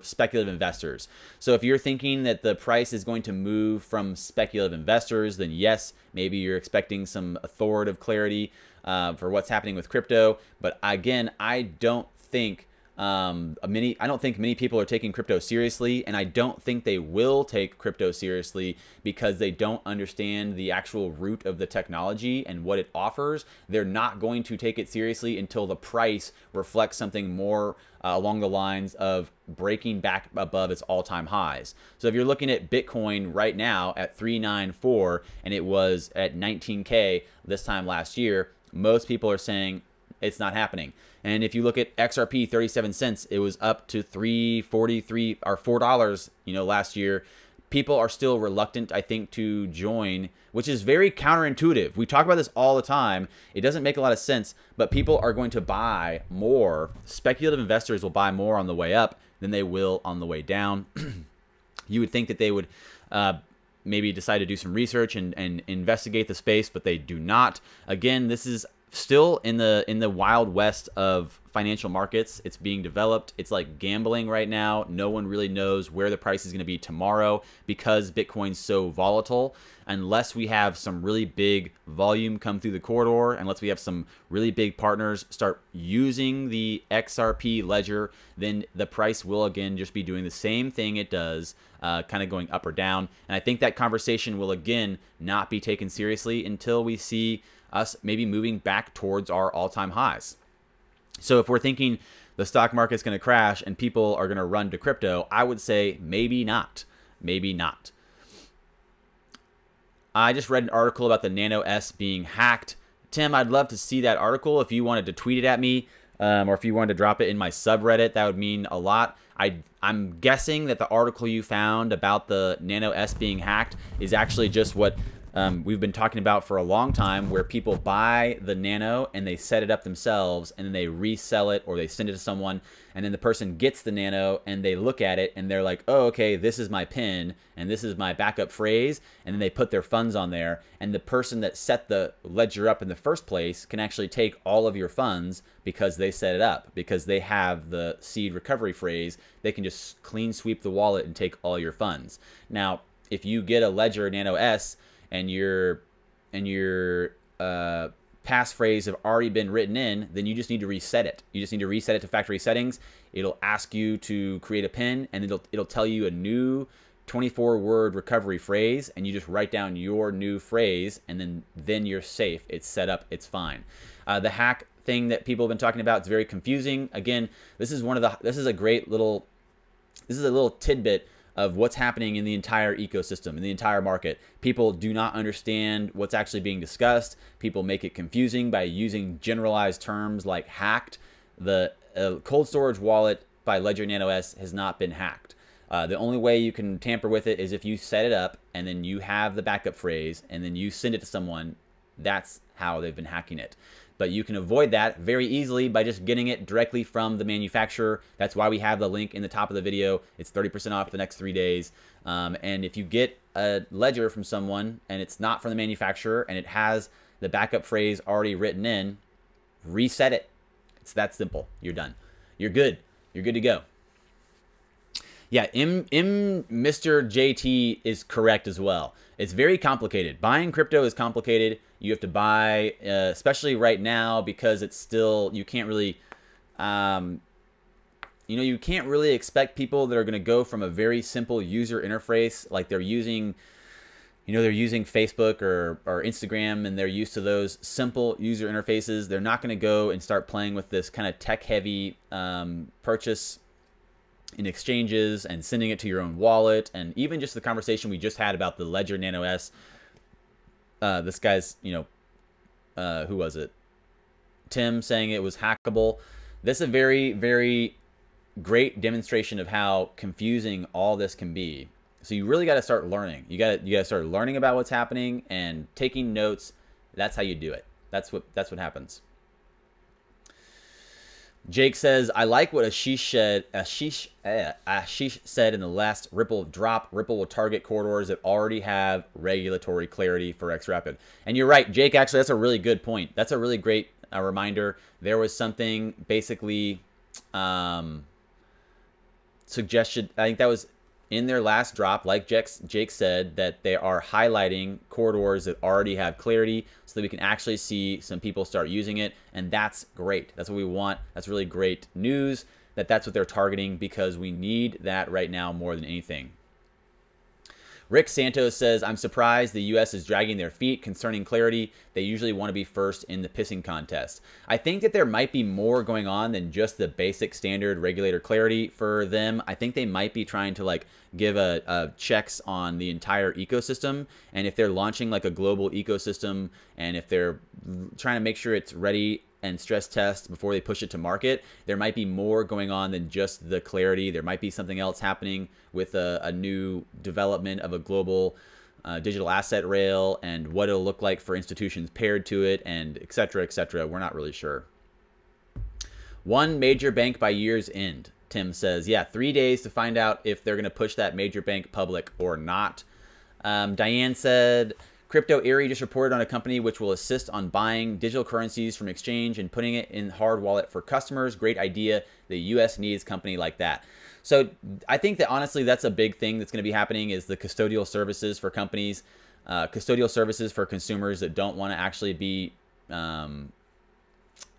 speculative investors. So if you're thinking that the price is going to move from speculative investors, then yes, maybe you're expecting some authoritative clarity for what's happening with crypto. But again, I don't think many people are taking crypto seriously, and I don't think they will take crypto seriously because they don't understand the actual root of the technology and what it offers. They're not going to take it seriously until the price reflects something more along the lines of breaking back above its all-time highs. So if you're looking at Bitcoin right now at 394 and it was at 19K this time last year, most people are saying it's not happening. And if you look at XRP, 37 cents, it was up to $3.43 or $4, last year. People are still reluctant, I think, to join, which is very counterintuitive. We talk about this all the time. It doesn't make a lot of sense, but people are going to buy more. Speculative investors will buy more on the way up than they will on the way down. You would think that they would maybe decide to do some research and investigate the space, but they do not. Again, this is still in the wild west of financial markets. It's being developed. It's like gambling right now. No one really knows where the price is going to be tomorrow because Bitcoin's so volatile. Unless we have some really big volume come through the corridor, unless we have some really big partners start using the XRP ledger, then the price will again just be doing the same thing it does, kind of going up or down. And I think that conversation will again not be taken seriously until we see us maybe moving back towards our all-time highs. So if we're thinking the stock market's going to crash and people are going to run to crypto, I would say maybe not. Maybe not. I just read an article about the Nano S being hacked. Tim, I'd love to see that article. If you wanted to tweet it at me, or if you wanted to drop it in my subreddit, that would mean a lot. I'm guessing that the article you found about the Nano S being hacked is actually just what we've been talking about for a long time, where people buy the Nano and they set it up themselves and then they resell it or they send it to someone, and then the person gets the Nano and they look at it and they're like, oh, okay, this is my PIN and this is my backup phrase, and then they put their funds on there, and the person that set the ledger up in the first place can actually take all of your funds because they set it up, because they have the seed recovery phrase. They can just clean sweep the wallet and take all your funds. Now, if you get a Ledger Nano S and your passphrase have already been written in, then you just need to reset it. You just need to reset it to factory settings. It'll ask you to create a PIN, and it'll tell you a new 24-word recovery phrase, and you just write down your new phrase, and then you're safe. It's set up. It's fine. The hack thing that people have been talking about, it's very confusing. Again, this is a little tidbit of what's happening in the entire ecosystem, in the entire market. People do not understand what's actually being discussed. People make it confusing by using generalized terms like hacked. The cold storage wallet by Ledger Nano S has not been hacked. The only way you can tamper with it is if you set it up and then you have the backup phrase and then you send it to someone. That's how they've been hacking it. But you can avoid that very easily by just getting it directly from the manufacturer. That's why we have the link in the top of the video. It's 30% off the next 3 days. And if you get a ledger from someone and it's not from the manufacturer and it has the backup phrase already written in, reset it. It's that simple. You're done. You're good. You're good to go. Yeah, Mr. JT is correct as well. It's very complicated. Buying crypto is complicated. You have to buy, especially right now, because it's still, you can't really, You know, you can't really expect people that are going to go from a very simple user interface, like they're using, you know, they're using Facebook or Instagram, and they're used to those simple user interfaces. They're not going to go and start playing with this kind of tech-heavy purchase in exchanges and sending it to your own wallet. And even just the conversation we just had about the Ledger Nano S, this guy's, you know, who was it? Tim saying it was hackable. This is a very, very great demonstration of how confusing all this can be. So you really got to start learning. You got to start learning about what's happening and taking notes. That's how you do it. That's what happens. Jake says, I like what Ashish said in the last Ripple drop. Ripple will target corridors that already have regulatory clarity for XRP. And you're right, Jake, actually, that's a really good point. That's a really great reminder. There was something basically suggested, I think that was in their last drop, like Jake said, that they are highlighting corridors that already have clarity so that we can actually see some people start using it. And that's great. That's what we want. That's really great news that that's what they're targeting, because we need that right now more than anything. Rick Santos says, I'm surprised the U.S. is dragging their feet concerning clarity. They usually want to be first in the pissing contest. I think that there might be more going on than just the basic standard regulator clarity for them. I think they might be trying to like give a checks on the entire ecosystem. And if they're launching like a global ecosystem, and if they're trying to make sure it's ready and stress test before they push it to market, there might be more going on than just the clarity. There might be something else happening with a new development of a global digital asset rail and what it'll look like for institutions paired to it, and et cetera, et cetera. We're not really sure. One major bank by year's end, Tim says. Yeah, 3 days to find out if they're going to push that major bank public or not. Diane said, Crypto Erie just reported on a company which will assist on buying digital currencies from exchange and putting it in hard wallet for customers. Great idea. The U.S. needs a company like that. So I think that honestly, that's a big thing that's going to be happening, is the custodial services for companies, custodial services for consumers that don't want to actually be, that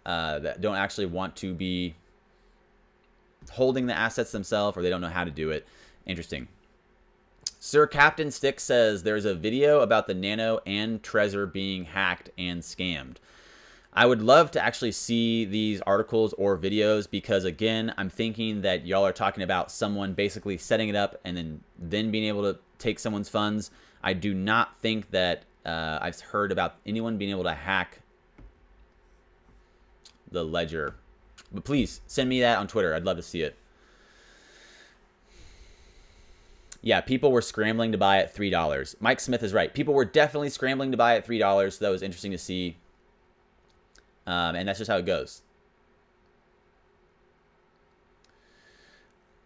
don't actually want to be holding the assets themselves, or they don't know how to do it. Interesting. Sir Captain Stick says there's a video about the Nano and Trezor being hacked and scammed. I would love to actually see these articles or videos, because again, I'm thinking that y'all are talking about someone basically setting it up and then being able to take someone's funds. I do not think that I've heard about anyone being able to hack the ledger. But please send me that on Twitter. I'd love to see it. Yeah, people were scrambling to buy at $3. Mike Smith is right. People were definitely scrambling to buy at $3. So that was interesting to see. And that's just how it goes.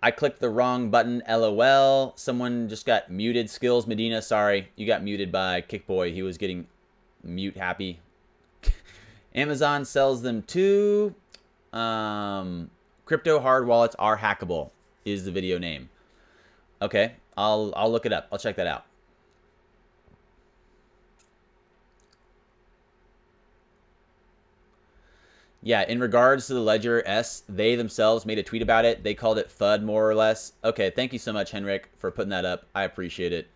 I clicked the wrong button. LOL. Someone just got muted. Skills Medina. Sorry. You got muted by Kickboy. He was getting mute happy. Amazon sells them too. Crypto hard wallets are hackable is the video name. Okay. I'll look it up. I'll check that out. Yeah, in regards to the Ledger S, they themselves made a tweet about it. They called it FUD, more or less. Okay, thank you so much, Henrik, for putting that up. I appreciate it.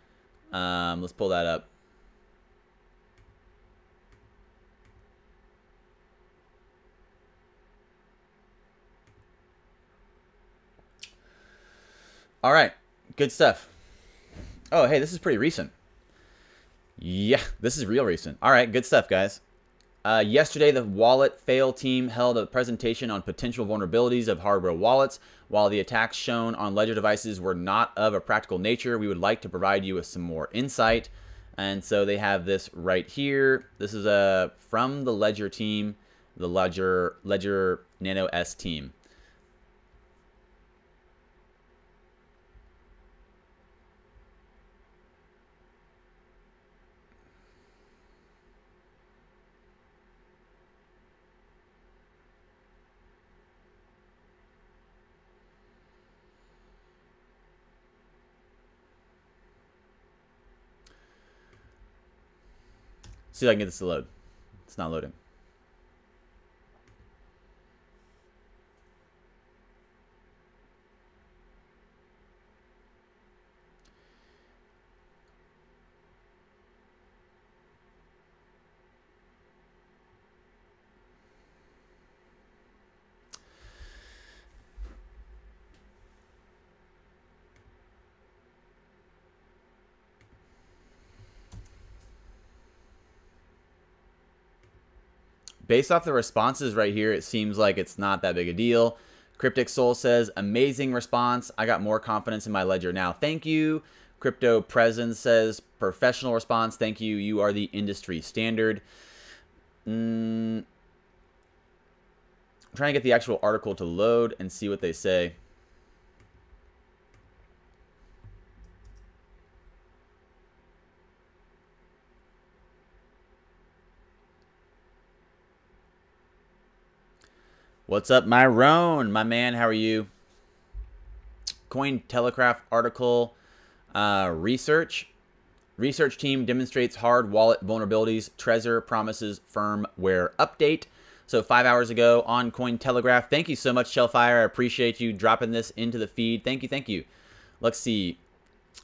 Let's pull that up. All right, good stuff. Oh, hey, this is pretty recent. Yeah, this is real recent. All right, good stuff, guys. Yesterday, the Wallet Fail team held a presentation on potential vulnerabilities of hardware wallets. While the attacks shown on Ledger devices were not of a practical nature, we would like to provide you with some more insight. And so they have this right here. This is from the Ledger team, the Ledger Nano S team. See if I can get this to load. It's not loading. based off the responses right here, it seems like it's not that big a deal. Cryptic Soul says, amazing response. I got more confidence in my ledger now. Thank you. Crypto Presence says, professional response. Thank you. You are the industry standard. I'm trying to get the actual article to load and see what they say. What's up, Myron? My man, how are you? Cointelegraph article. Research team demonstrates hard wallet vulnerabilities. Trezor promises firmware update. So 5 hours ago on Cointelegraph. Thank you so much, Shellfire. I appreciate you dropping this into the feed. Thank you, thank you. Let's see.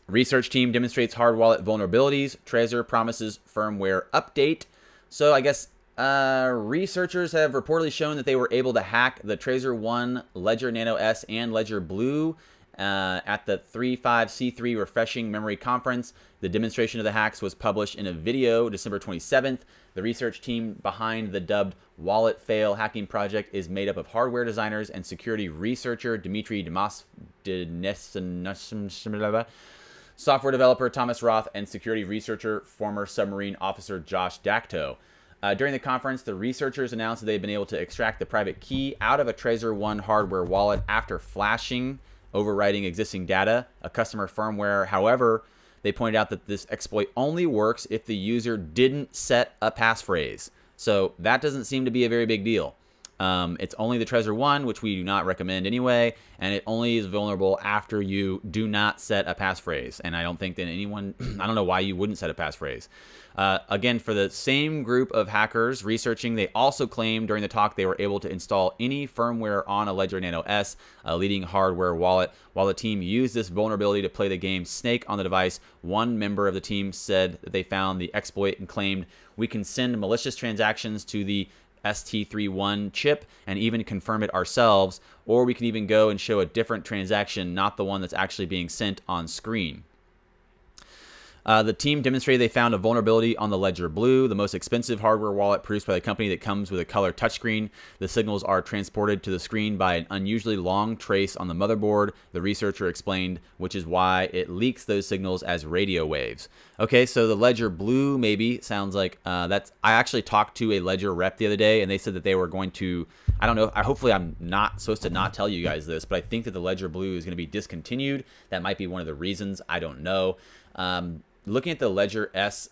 Research team demonstrates hard wallet vulnerabilities. Trezor promises firmware update. So I guess researchers have reportedly shown that they were able to hack the Trezor 1, Ledger Nano S, and Ledger Blue at the 35C3 Refreshing Memory Conference. The demonstration of the hacks was published in a video December 27th. The research team behind the dubbed Wallet Fail hacking project is made up of hardware designers and security researcher Dmitry Demas, software developer Thomas Roth, and security researcher former submarine officer Josh Dacto. During the conference, the researchers announced that they've been able to extract the private key out of a Trezor 1 hardware wallet after flashing, overwriting existing data, a customer firmware. However, they pointed out that this exploit only works if the user didn't set a passphrase. So that doesn't seem to be a very big deal. It's only the Trezor 1, which we do not recommend anyway, and it only is vulnerable after you do not set a passphrase. And I don't think that anyone, I don't know why you wouldn't set a passphrase. Again, for the same group of hackers researching, they also claimed during the talk they were able to install any firmware on a Ledger Nano S, a leading hardware wallet. While the team used this vulnerability to play the game Snake on the device, one member of the team said that they found the exploit and claimed, we can send malicious transactions to the ST31 chip and even confirm it ourselves, or we can even go and show a different transaction, not the one that's actually being sent on screen. The team demonstrated they found a vulnerability on the Ledger Blue, the most expensive hardware wallet produced by the company that comes with a color touchscreen. The signals are transported to the screen by an unusually long trace on the motherboard, the researcher explained, which is why it leaks those signals as radio waves. Okay, so the Ledger Blue maybe sounds like that's... I actually talked to a Ledger rep the other day, and they said that they were going to... I don't know. Hopefully I'm not supposed to not tell you guys this, but I think that the Ledger Blue is going to be discontinued. That might be one of the reasons. I don't know. Looking at the Ledger S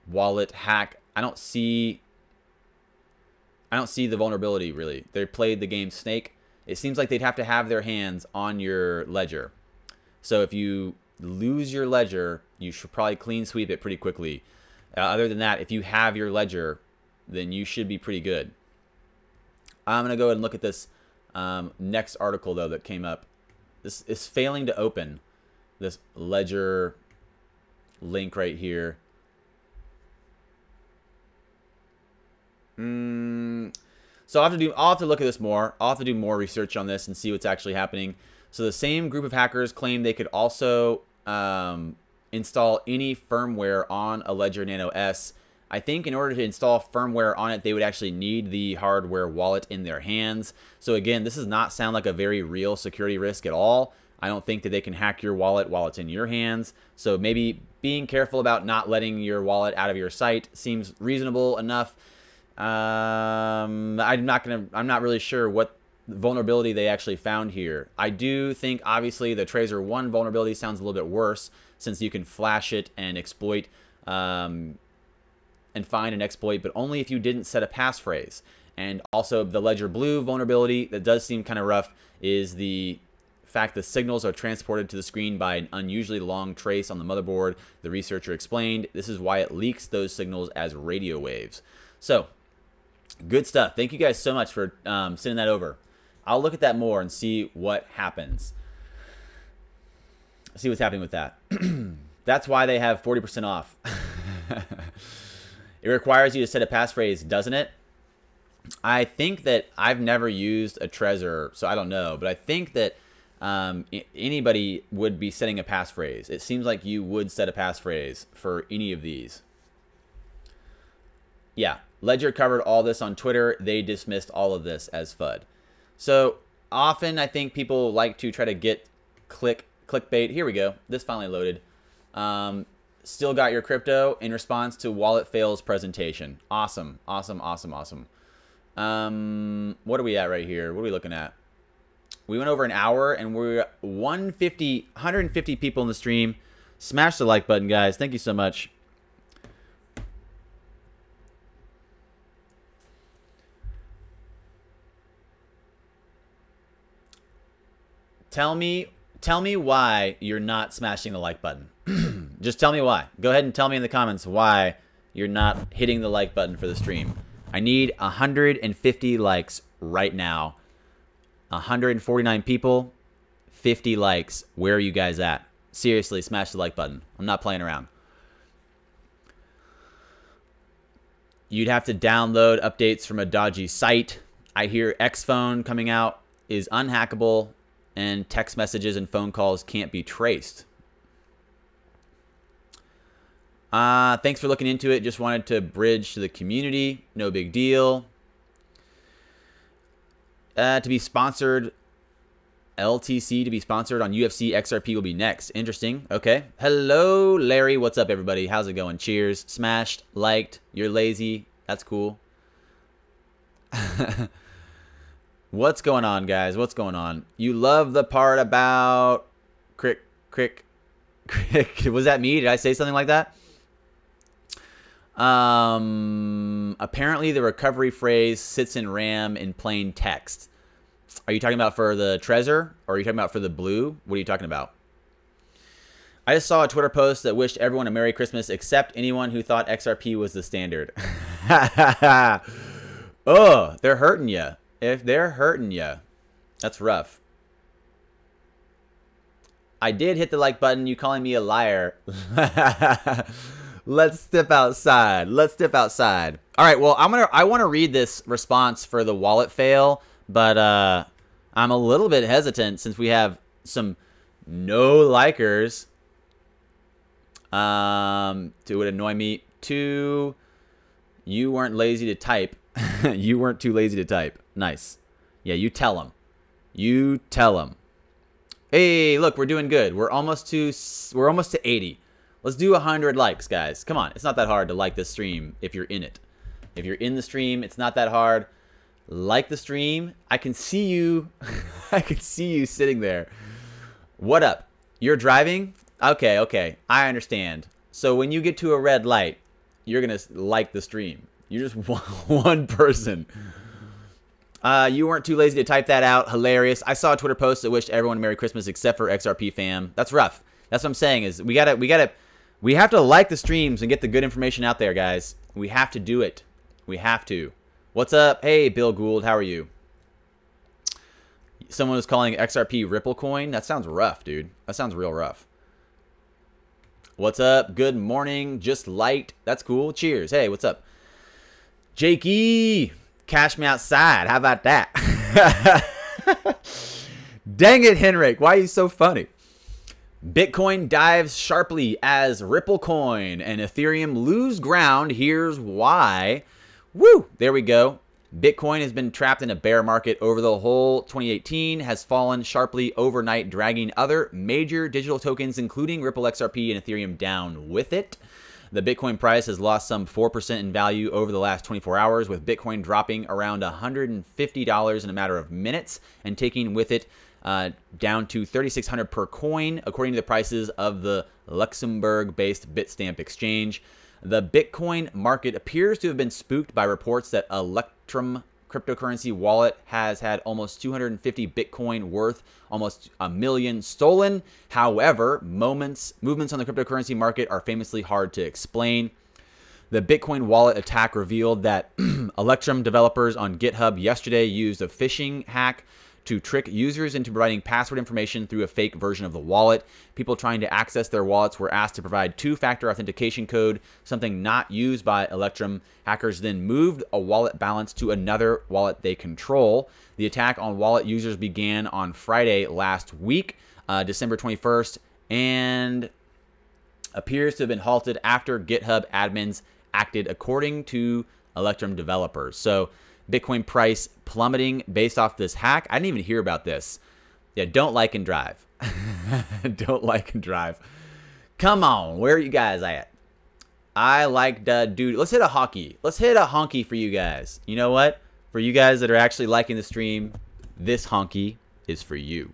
wallet hack, I don't see the vulnerability really. They played the game Snake. It seems like they'd have to have their hands on your ledger. So if you lose your ledger, you should probably clean sweep it pretty quickly. Other than that, if you have your ledger, then you should be pretty good. I'm going to go ahead and look at this next article though that came up. This is failing to open, this Ledger link right here. So I'll have to look at this more. I'll have to do more research on this and see what's actually happening. So the same group of hackers claim they could also install any firmware on a Ledger Nano S. I think in order to install firmware on it, they would actually need the hardware wallet in their hands. So again, this does not sound like a very real security risk at all. I don't think that they can hack your wallet while it's in your hands. So maybe being careful about not letting your wallet out of your sight seems reasonable enough. I'm not really sure what vulnerability they actually found here. I do think obviously the Trezor 1 vulnerability sounds a little bit worse, since you can flash it and exploit and find an exploit, but only if you didn't set a passphrase. And also the Ledger Blue vulnerability that does seem kind of rough is the fact the signals are transported to the screen by an unusually long trace on the motherboard. The researcher explained this is why it leaks those signals as radio waves. So good stuff. Thank you guys so much for sending that over. I'll look at that more and see what happens. See what's happening with that. That's why they have 40% off. It requires you to set a passphrase, doesn't it? I think that I've never used a Trezor, so I don't know. But I think that anybody would be setting a passphrase. It seems like you would set a passphrase for any of these. Yeah, Ledger covered all this on Twitter. They dismissed all of this as FUD. So often I think people like to try to get clickbait. Here we go. This finally loaded. Still got your crypto in response to wallet fails presentation. Awesome. Awesome, awesome, awesome. What are we at right here? What are we looking at? We went over an hour and we're 150 people in the stream. Smash the like button, guys. Thank you so much. Tell me why you're not smashing the like button. Just tell me why. Go ahead and tell me in the comments why you're not hitting the like button for the stream. I need 150 likes right now. 149 people, 50 likes. Where are you guys at? Seriously, smash the like button. I'm not playing around. You'd have to download updates from a dodgy site. I hear Xphone coming out is unhackable and text messages and phone calls can't be traced. Thanks for looking into it. Just wanted to bridge to the community. No big deal. To be sponsored, LTC to be sponsored on UFC XRP will be next. Interesting. Okay. Hello, Larry. What's up, everybody? How's it going? Cheers. Smashed. Liked. You're lazy. That's cool. What's going on, guys? What's going on? You love the part about crick. Was that me? Did I say something like that? Apparently the recovery phrase sits in RAM in plain text. Are you talking about for the Trezor or are you talking about for the blue? What are you talking about? I just saw a Twitter post that wished everyone a Merry Christmas except anyone who thought XRP was the standard. Oh, they're hurting you. If they're hurting you, that's rough. I did hit the like button. You calling me a liar. Let's step outside. Let's step outside. All right, well, I want to read this response for the wallet fail, but I'm a little bit hesitant since we have some no likers. It would annoy me. 2, you weren't lazy to type. You weren't too lazy to type. Nice. Yeah, you tell them. You tell them. Hey, look, we're doing good. We're almost to 80. Let's do 100 likes, guys. Come on. It's not that hard to like this stream if you're in it. If you're in the stream, it's not that hard. Like the stream. I can see you. I can see you sitting there. What up? You're driving? Okay, okay. I understand. So when you get to a red light, you're going to like the stream. You're just one person. You weren't too lazy to type that out. Hilarious. I saw a Twitter post that wished everyone a Merry Christmas except for XRP fam. That's rough. That's what I'm saying is we have to like the streams and get the good information out there, guys. We have to do it. We have to. What's up? Hey, Bill Gould. How are you? Someone was calling XRP Ripple coin. That sounds rough, dude. That sounds real rough. What's up? Good morning. Just light. That's cool. Cheers. Hey, what's up? Jakey, cash me outside. How about that? Dang it, Henrik. Why are you so funny? Bitcoin dives sharply as Ripple coin and Ethereum lose ground. Here's why. Woo! There we go. Bitcoin has been trapped in a bear market over the whole 2018, has fallen sharply overnight, dragging other major digital tokens, including Ripple XRP and Ethereum, down with it. The Bitcoin price has lost some 4% in value over the last 24 hours, with Bitcoin dropping around $150 in a matter of minutes and taking with it down to $3,600 per coin, according to the prices of the Luxembourg-based Bitstamp exchange. The Bitcoin market appears to have been spooked by reports that Electrum cryptocurrency wallet has had almost 250 Bitcoin worth almost $1 million stolen. However, movements on the cryptocurrency market are famously hard to explain. The Bitcoin wallet attack revealed that Electrum developers on GitHub yesterday used a phishing hack to trick users into providing password information through a fake version of the wallet. People trying to access their wallets were asked to provide two-factor authentication code, something not used by Electrum. Hackers then moved a wallet balance to another wallet they control. The attack on wallet users began on Friday last week, December 21st, and appears to have been halted after GitHub admins acted, according to Electrum developers. So Bitcoin price plummeting based off this hack. I didn't even hear about this. Yeah, don't like and drive. Don't like and drive. Come on, where are you guys at? I like dude. Let's hit a honky. Let's hit a honky for you guys. You know what? For you guys that are actually liking the stream, this honky is for you.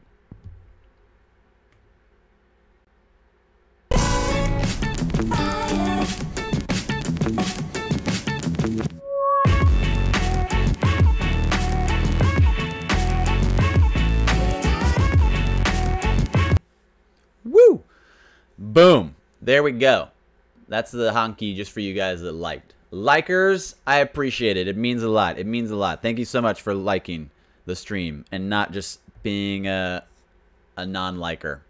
Woo! Boom. There we go. That's the honky just for you guys that liked. Likers, I appreciate it. It means a lot. It means a lot. Thank you so much for liking the stream and not just being a non-liker.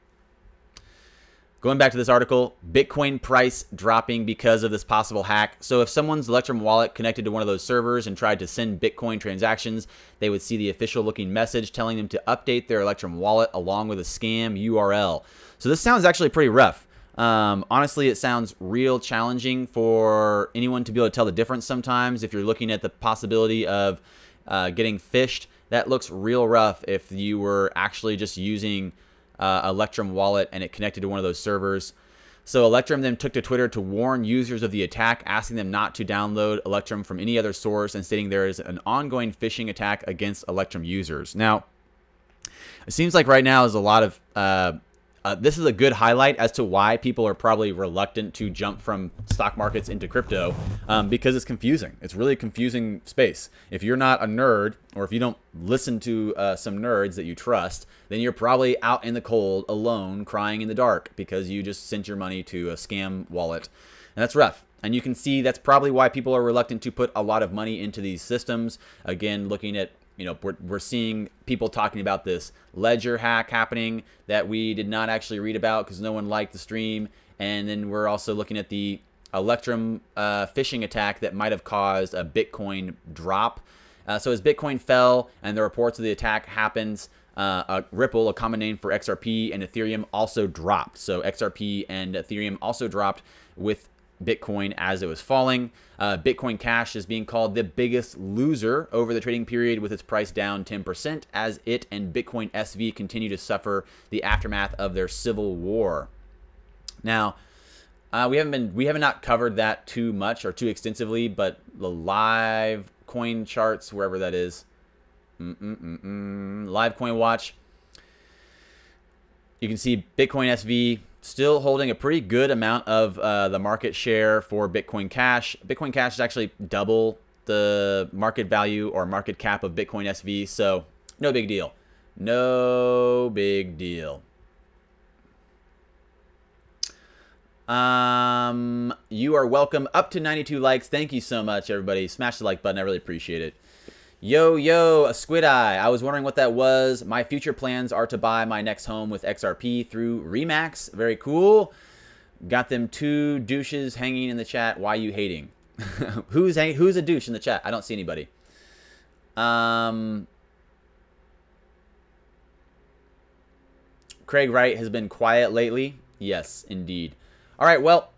Going back to this article, Bitcoin price dropping because of this possible hack. So if someone's Electrum wallet connected to one of those servers and tried to send Bitcoin transactions, they would see the official looking message telling them to update their Electrum wallet along with a scam URL. So this sounds actually pretty rough. Honestly, it sounds real challenging for anyone to be able to tell the difference sometimes. If you're looking at the possibility of getting phished, that looks real rough if you were actually just using Electrum wallet and it connected to one of those servers. So Electrum then took to Twitter to warn users of the attack, asking them not to download Electrum from any other source and stating there is an ongoing phishing attack against Electrum users. Now, it seems like right now is a lot of this is a good highlight as to why people are probably reluctant to jump from stock markets into crypto, because it's confusing. It's really a confusing space. If you're not a nerd, or if you don't listen to some nerds that you trust, then you're probably out in the cold, alone, crying in the dark because you just sent your money to a scam wallet. And that's rough. And you can see that's probably why people are reluctant to put a lot of money into these systems. Again, looking at, you know, we're seeing people talking about this ledger hack happening that we did not actually read about because no one liked the stream. And then we're also looking at the Electrum phishing attack that might have caused a Bitcoin drop. So as Bitcoin fell and the reports of the attack happens, Ripple, a common name for XRP, and Ethereum also dropped. So XRP and Ethereum also dropped with Bitcoin as it was falling. Bitcoin Cash is being called the biggest loser over the trading period, with its price down 10% as it and Bitcoin SV continue to suffer the aftermath of their civil war. Now, we haven't not covered that too much or too extensively, but the live coin charts, wherever that is, live coin watch, you can see Bitcoin SV still holding a pretty good amount of the market share for Bitcoin Cash. Bitcoin Cash is actually double the market value or market cap of Bitcoin SV, so no big deal. No big deal. You are welcome. Up to 92 likes. Thank you so much, everybody. Smash the like button. I really appreciate it. Yo, a squid eye. I was wondering what that was. My future plans are to buy my next home with XRP through Remax. Very cool. Got them 2 douches hanging in the chat. Why you hating? Who's a douche in the chat? I don't see anybody. Craig Wright has been quiet lately. Yes, indeed. All right, well,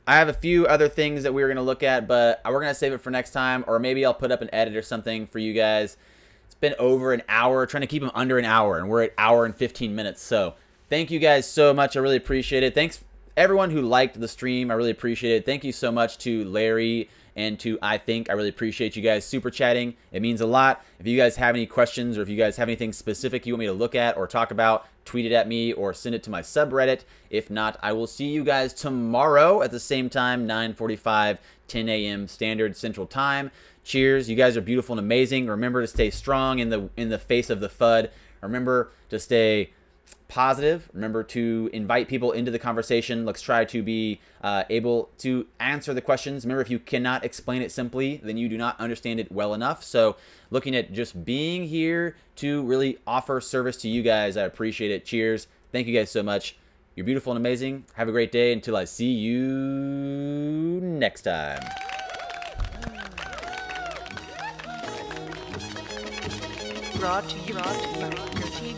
I have a few other things that we're going to look at, but we're going to save it for next time, or maybe I'll put up an edit or something for you guys. It's been over an hour, trying to keep them under an hour, and we're at hour and 15 minutes. So thank you guys so much. I really appreciate it. Thanks everyone who liked the stream. I really appreciate it. Thank you so much to Larry and to I really appreciate you guys super chatting. It means a lot. If you guys have any questions, or if you guys have anything specific you want me to look at or talk about, tweet it at me or send it to my subreddit. If not, I will see you guys tomorrow at the same time, 9:45, 10 a.m. Standard Central Time. Cheers. You guys are beautiful and amazing. Remember to stay strong in the face of the FUD. Remember to stay positive. Remember to invite people into the conversation. Let's try to be able to answer the questions. Remember, if you cannot explain it simply, then you do not understand it well enough. So looking at just being here to really offer service to you guys, I appreciate it. Cheers. Thank you guys so much. You're beautiful and amazing. Have a great day until I see you next time. Brought to you by your team.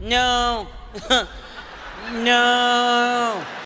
No. No.